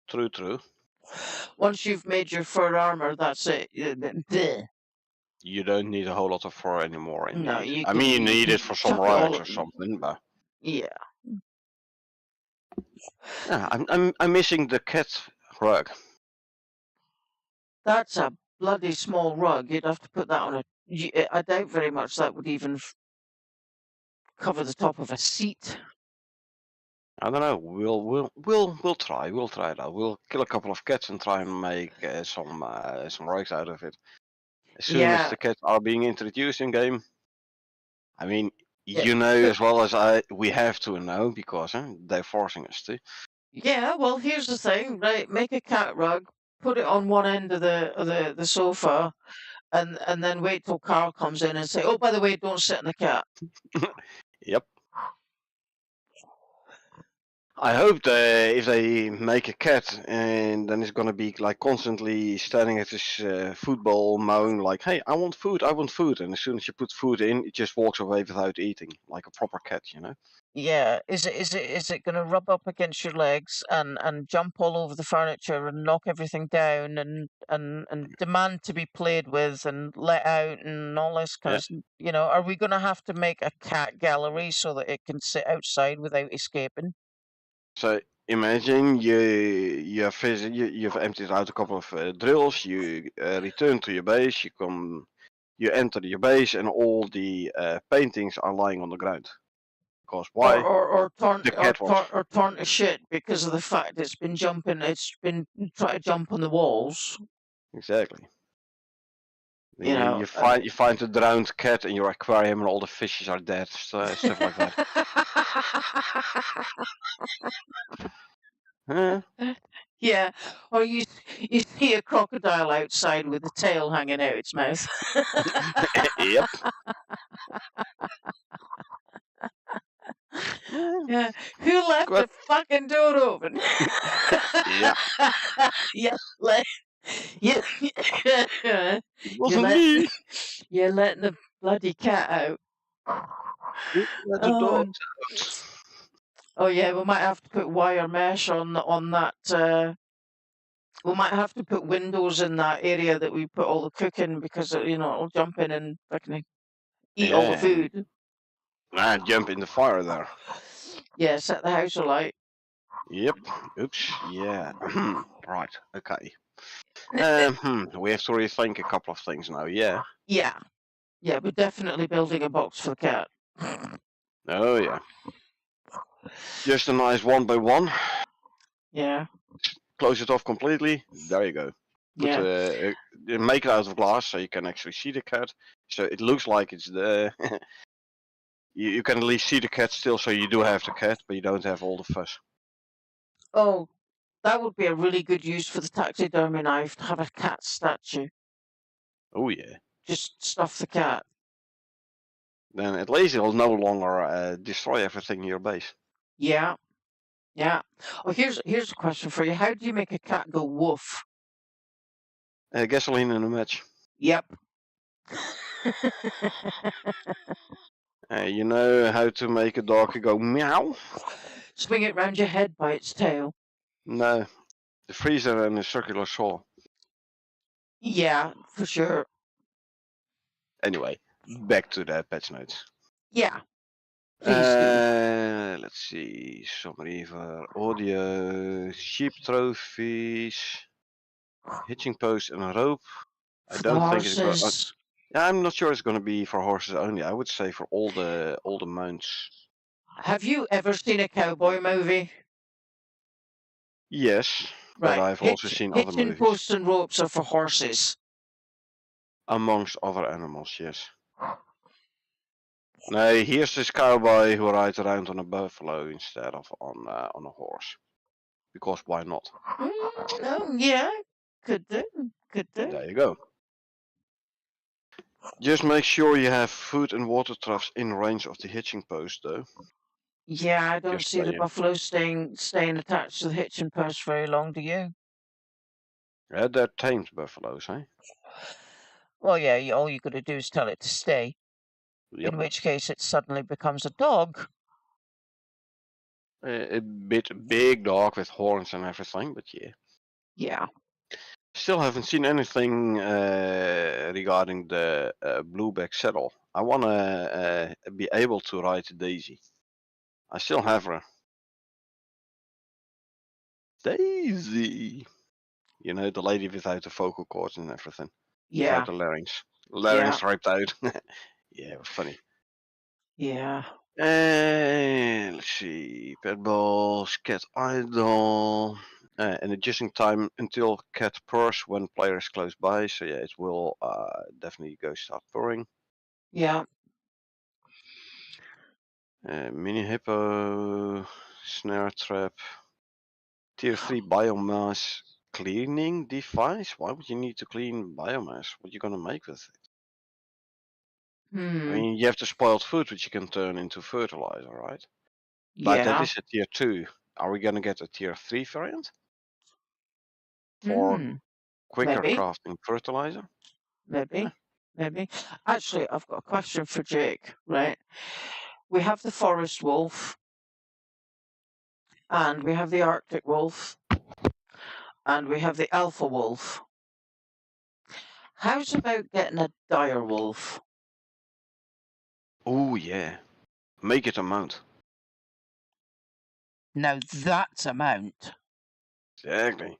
True, true. Once you've made your fur armor, that's it. Bleh. You don't need a whole lot of fur anymore, No, indeed. I mean, you need you it for some chuck it rugs all. or something, but Yeah, yeah, I'm missing the cat rug. that's a bloody small rug. You'd have to put that on a. I doubt very much that would even cover the top of a seat. I don't know. We'll try. We'll try it out. We'll kill a couple of cats and try and make some rugs out of it. As soon as Yeah, the cats are being introduced in game, I mean, yeah, you know as well as I, we have to know because they're forcing us to. yeah. Well, here's the thing, right? Make a cat rug, put it on one end of the sofa, and then wait till Carl comes in and say, "Oh, by the way, don't sit on the cat." Yep. I hope that if they make a cat and then it's gonna be like constantly standing at this football moan like, "Hey, I want food, I want food," and as soon as you put food in, it just walks away without eating, like a proper cat, you know? Yeah, is it going to rub up against your legs and jump all over the furniture and knock everything down and demand to be played with and let out and all this kind Yeah. of, are we going to have to make a cat gallery so that it can sit outside without escaping? So imagine you've emptied out a couple of drills. You return to your base. You enter your base, and all the paintings are lying on the ground. Because Or why? or or torn The cat was or torn to shit because of the fact it's been trying to jump on the walls, exactly. Then you you, know. you find you find the drowned cat in your aquarium, and all the fishes are dead. Stuff like that. Huh? Yeah, or you see a crocodile outside with the tail hanging out its mouth. Yep. Yeah. Yeah, who left Good. the fucking door open? Yeah. Yeah, let you It you wasn't let me. you're letting the bloody cat out. You let the Oh, dogs out. oh yeah, we might have to put wire mesh on that. We might have to put windows in that area that we put all the cooking because it'll jump in and fucking eat all the Yeah, and food. jump in the fire there. Yeah, set the house alight. Yep. Oops. Yeah. Right. Okay. We have to rethink a couple of things now. Yeah. Yeah, yeah, we're definitely building a box for the cat. Oh yeah. Just a nice one by one. Yeah, Close it off completely. There you go. Put yeah. make it out of glass so you can actually see the cat. So it looks like it's the. You can at least see the cat still, so you do have the cat, but you don't have all the fuss. Oh, that would be a really good use for the taxidermy knife to have a cat statue. Oh yeah. Just stuff the cat. Then at least it'll no longer destroy everything in your base. Yeah, yeah. Oh, here's a question for you. How do you make a cat go woof? Gasoline in a match. Yep. You know how to make a dog go meow? Swing it round your head by its tail. No, the freezer and the circular saw. Yeah, for sure. Anyway, back to the patch notes. Yeah, please do. Let's see. Summary for audio, sheep trophies. hitching post and a rope. I For the don't think it's going. horses. Yeah, I'm not sure it's going to be for horses only. I would say for all the mounts. Have you ever seen a cowboy movie? Yes, but Right. I've also seen other Hitching movies. posts and ropes are for horses. Amongst other animals, yes. No, here's this cowboy who rides around on a buffalo instead of on a horse. Because why not? Oh, yeah, could do. Could do. There you go. Just make sure you have food and water troughs in range of the hitching post, though. Yeah, I don't Just see the saying. buffalo staying attached to the hitching post very long, do you? Yeah, they're tamed buffaloes, eh? Well, yeah, all you got to do is tell it to stay. Yep. In which case, it suddenly becomes a dog. A bit big dog with horns and everything, but yeah. Yeah. Still haven't seen anything regarding the blueback saddle. I want to be able to ride Daisy. I still have her. Daisy! You know, the lady without the vocal cords and everything. Yeah. Without the larynx. Larynx ripped out. Yeah, it was funny. Yeah. Let's see. Pet balls, cat idle. And adjusting time until cat purrs when player is close by. So yeah, it will definitely go start purring. Yeah. Mini hippo, snare trap, tier 3 biomass cleaning device. Why would you need to clean biomass? What are you gonna make with it? I mean, you have the spoiled food which you can turn into fertilizer, right? But that Yeah. is a tier 2. Are we gonna get a tier 3 variant for Hmm. quicker Maybe. crafting fertilizer? Maybe. Eh, Maybe. Actually, I've got a question for Jake, right? We have the forest wolf, and we have the Arctic wolf, and we have the alpha wolf. How's about getting a dire wolf? Oh yeah, make it a mount. Now that's a mount. Exactly.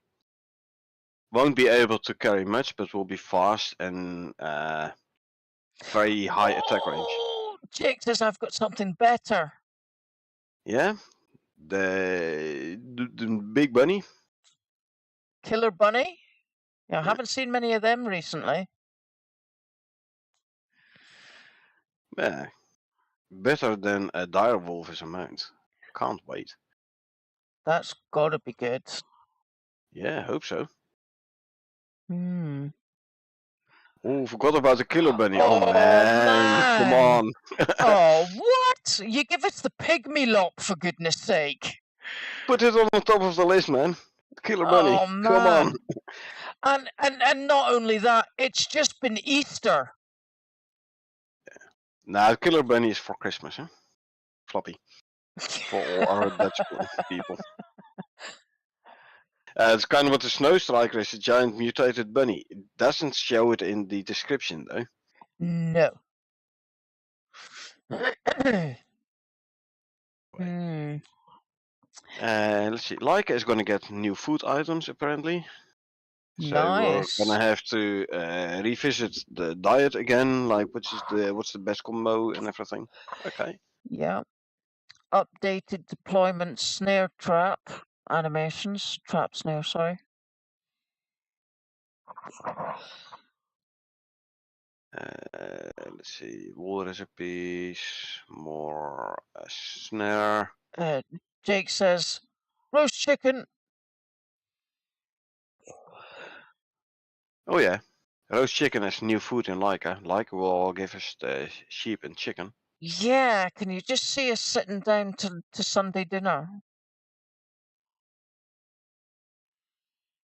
Won't be able to carry much, but will be fast and very high attack range. Oh, Jake says I've got something better. Yeah, the big bunny. Killer bunny? Yeah, I haven't seen many of them recently. Yeah, better than a dire wolf is a mount. Can't wait. That's gotta be good. Yeah, hope so. Hmm. Oh, forgot about the killer bunny. Oh Oh man, come man! on. Oh, what? You give us the pygmy lop for goodness sake. Put it on the top of the list, man. Killer bunny. Oh Come on. man. And not only that, it's just been Easter. Nah, killer bunny is for Christmas, huh? Floppy. For all our Dutch people. It's kind of what the snow striker is, a giant mutated bunny. It doesn't show it in the description though. No. Hmm. Let's see. Leica is going to get new food items apparently. So Nice. we're gonna have to revisit the diet again, like what's the best combo and everything. Okay. Yeah. Updated deployment snare trap animations. Trap snare, sorry. Let's see. Wool recipes, more snare. Jake says, roast chicken. Oh yeah. Roast chicken is new food in Leica. Leica will give us the sheep and chicken. Yeah, can you just see us sitting down to Sunday dinner?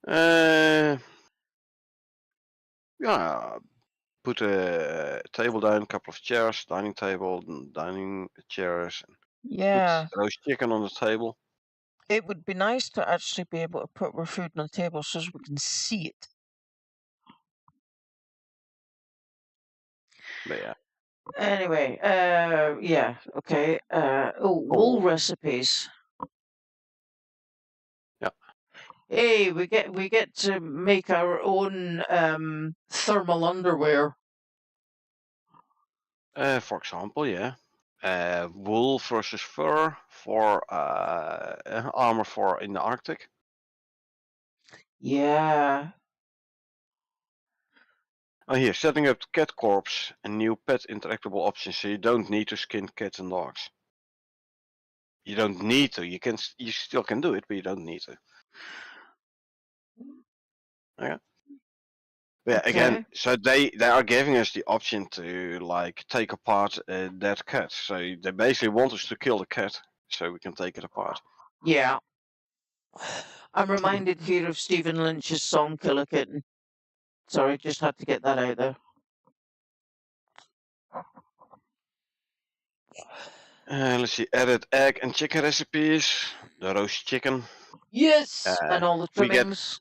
Yeah, put a table down, a couple of chairs, dining table, dining chairs, and Yeah. put roast chicken on the table. It would be nice to actually be able to put our food on the table so we can see it. But yeah. Anyway, yeah, okay. Wool recipes. Yeah. Hey, we get to make our own thermal underwear. For example, yeah. Wool versus fur for armor for in the Arctic. Yeah. Oh, here, setting up the cat corpse and new pet interactable options, so you don't need to skin cats and dogs. You don't need to. You still can do it, but you don't need to. Okay. But yeah, again, Okay. so they are giving us the option to like take apart a dead cat. So they basically want us to kill the cat so we can take it apart. Yeah. I'm reminded here of Stephen Lynch's song Killer Kitten. Sorry, just had to get that out there. Let's see, edit egg and chicken recipes. The roast chicken. Yes! And all the We get trimmings.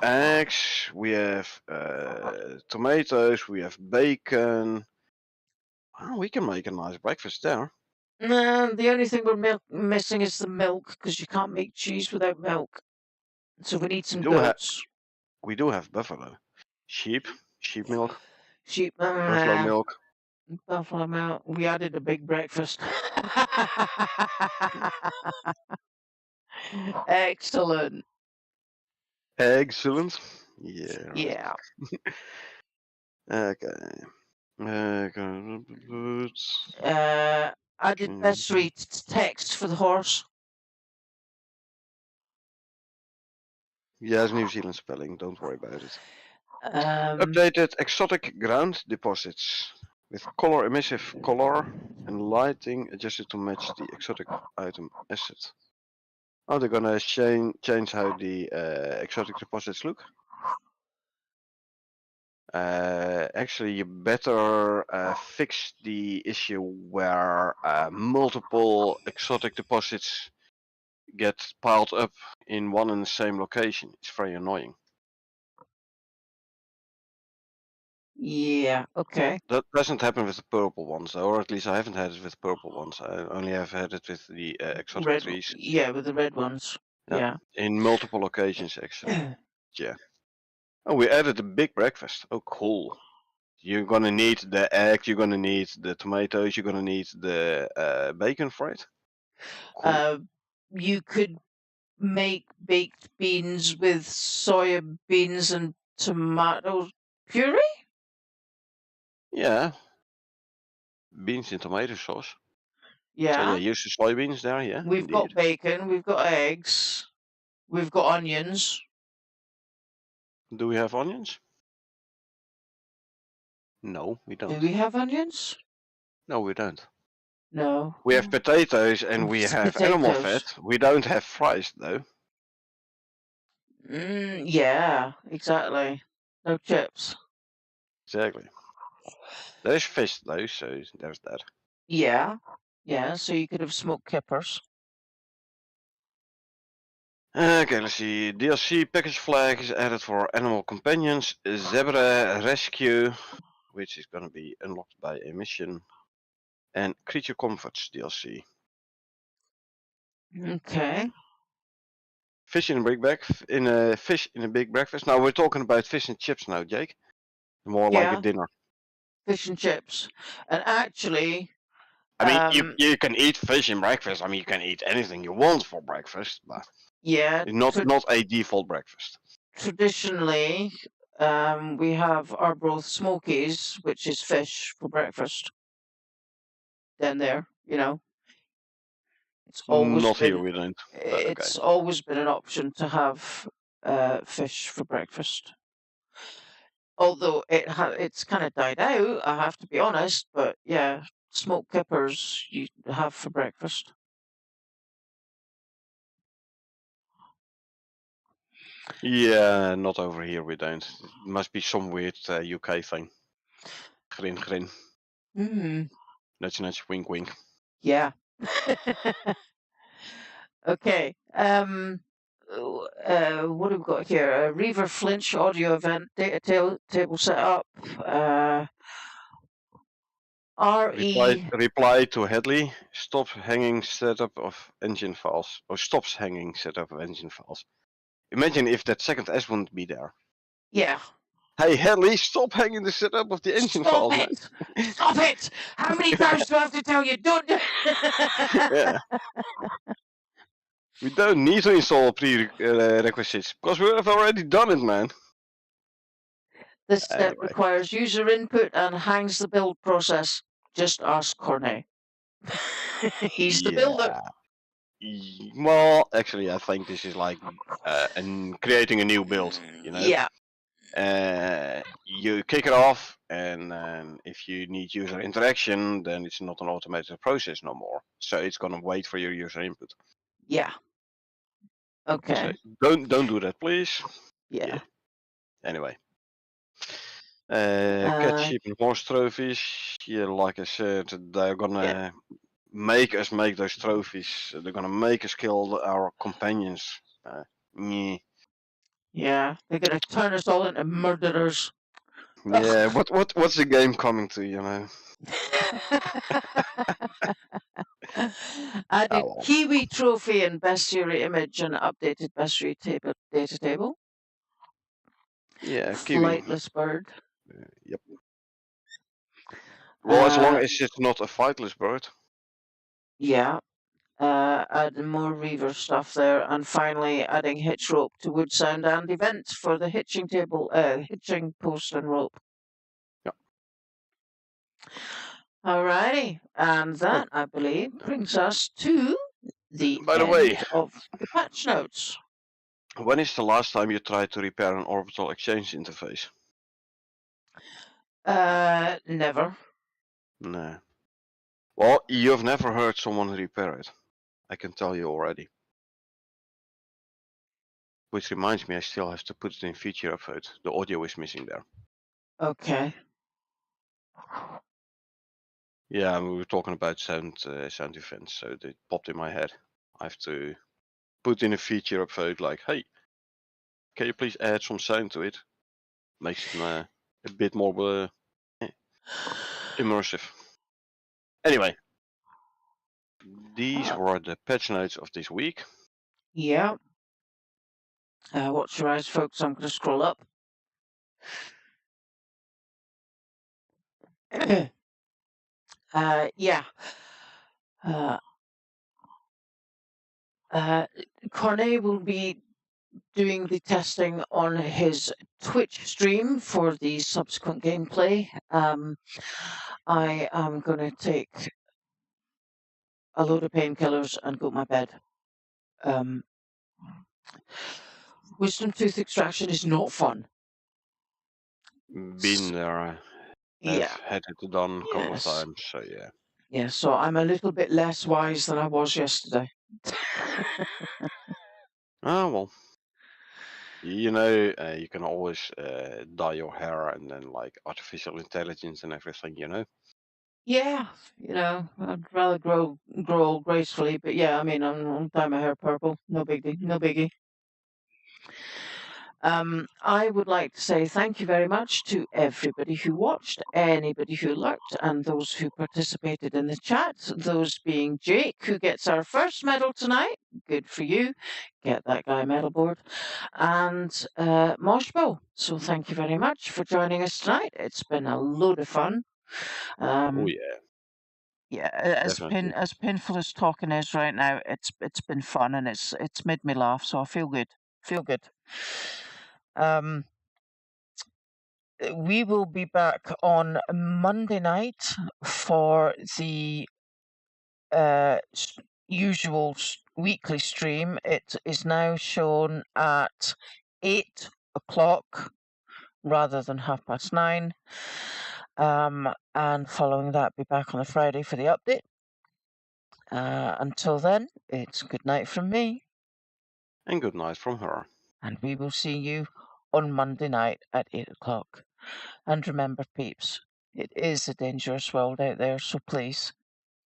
eggs. We have tomatoes. We have bacon. Oh, we can make a nice breakfast there. The only thing we're missing is the milk, because you can't make cheese without milk. So we need We some do have goats. buffalo, sheep milk, Sheep. buffalo milk, Buffalo milk. We added a big breakfast. Excellent. excellent. Yeah, right. Yeah. Okay. I did best read text for the horse. Yes, New Zealand spelling. Don't worry about it. Um, Updated exotic ground deposits with color emissive color and lighting adjusted to match the exotic item asset. Oh, they're gonna change how the exotic deposits look. Actually, you better fix the issue where multiple exotic deposits get piled up in one and the same location. It's very annoying. yeah. Okay. That doesn't happen with the purple ones, or at least I haven't had it with purple ones. I only have had it with the exotic Red. trees. Yeah, with the red ones. Yeah, Yeah. in multiple locations actually. Yeah. Oh, we added a big breakfast. Oh, cool. You're gonna need the egg. You're gonna need the tomatoes. You're gonna need the bacon for it. Cool. uh, you could make baked beans with soya beans and tomato puree. Yeah, beans in tomato sauce. So yeah, Yeah. use the soybeans there. Yeah, We've indeed. got bacon. We've got eggs. We've got onions. Do we have onions? No, we Do don't. we have onions? No, we don't. No. We have potatoes and we It's have animal potatoes. fat. We don't have fries though. Yeah, exactly. No chips. Exactly. There's fish though, so there's that. Yeah. Yeah, so you could have smoked kippers. Okay, let's see. DLC package flag is added for animal companions. Zebra rescue, which is gonna be unlocked by a mission. And creature comforts DLC. Okay. Fish in a big bag, fish in a big breakfast. Now we're talking about fish and chips now, Jake. More like a Yeah, dinner. fish and chips. And actually, I mean, you can eat fish in breakfast. I mean, you can eat anything you want for breakfast, but yeah, not a default breakfast. traditionally, we have our broth smokies, which is fish for breakfast. Down there, it's always Not here been we don't. But okay. it's always been an option to have fish for breakfast. Although it's kind of died out, I have to be honest. But yeah, smoked kippers you have for breakfast. Yeah, not over here we don't. It must be some weird UK thing. Grin grin. Mm, Nudge nudge wink wink. yeah. Okay. What have we got here? A Reaver Flinch audio event data table setup. RE. Reply to Headley. Stop hanging setup of engine files. Or stops hanging setup of engine files. Imagine if that second S wouldn't be there. Yeah. Hey, Hadley, stop hanging the setup of the engine Stop files, man. it! Stop it! How many times do I have to tell you? Don't do Yeah. We don't need to install prerequisites because we have already done it, man. This step Anyway. requires user input and hangs the build process. Just ask Cornet. He's the builder. Well, actually, I think this is like creating a new build. You know. Yeah. You kick it off, and if you need user interaction, then it's not an automated process no more. So it's gonna wait for your user input. Yeah. Okay. So don't do that, please. Yeah. Anyway. Cat, sheep, and horse trophies. Yeah, like I said, they're gonna make us make those trophies. They're gonna make us kill our companions. Yeah, they're gonna turn us all into murderers. Yeah, what's the game coming to, you know? Added Kiwi trophy and bestiary image and updated bestiary data table. Yeah, Kiwi. Flightless bird. Yep. Well, as long as it's not a flightless bird. Yeah. Adding more Reaver stuff there, and finally adding hitch rope to wood sound and event for the hitching table, hitching post and rope. Yeah. Alrighty, and that I believe brings us to the By the way, of the patch notes. When is the last time you tried to repair an orbital exchange interface? Never. No. Well, you've never heard someone repair it. I can tell you already. Which reminds me, I still have to put it in feature upvote. The audio is missing there. Okay. Yeah, we were talking about sound events, so they popped in my head. I have to put in a feature upvote like, hey, can you please add some sound to it? Makes it a bit more immersive. Anyway, these were the patch notes of this week. Yeah. Watch your eyes, folks. I'm going to scroll up. Yeah. Cornet will be doing the testing on his Twitch stream for the subsequent gameplay. I am going to take a load of painkillers and go to my bed. Wisdom tooth extraction is not fun. Been there. I've had it done a couple of times, so yeah. Yeah, so I'm a little bit less wise than I was yesterday. Oh, well. You know, you can always dye your hair and then like artificial intelligence and everything, you know? Yeah, you know, I'd rather grow old gracefully, but yeah, I mean, I'll dye my hair purple. No biggie, no biggie. I would like to say thank you very much to everybody who watched, anybody who lurked, and those who participated in the chat. Those being Jake, who gets our first medal tonight. Good for you. Get that guy a medal board. And Moshbo. So thank you very much for joining us tonight. It's been a load of fun. Oh yeah. Yeah, as painful as talking is right now, it's been fun and it's made me laugh, so I feel good. Feel good. We will be back on Monday night for the usual weekly stream. It is now shown at 8 o'clock rather than 9:30. And following that, be back on a Friday for the update. Until then, it's good night from me. And good night from her. And we will see you on Monday night at 8 o'clock. And remember, peeps, it is a dangerous world out there, so please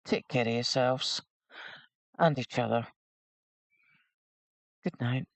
take care of yourselves and each other. Good night.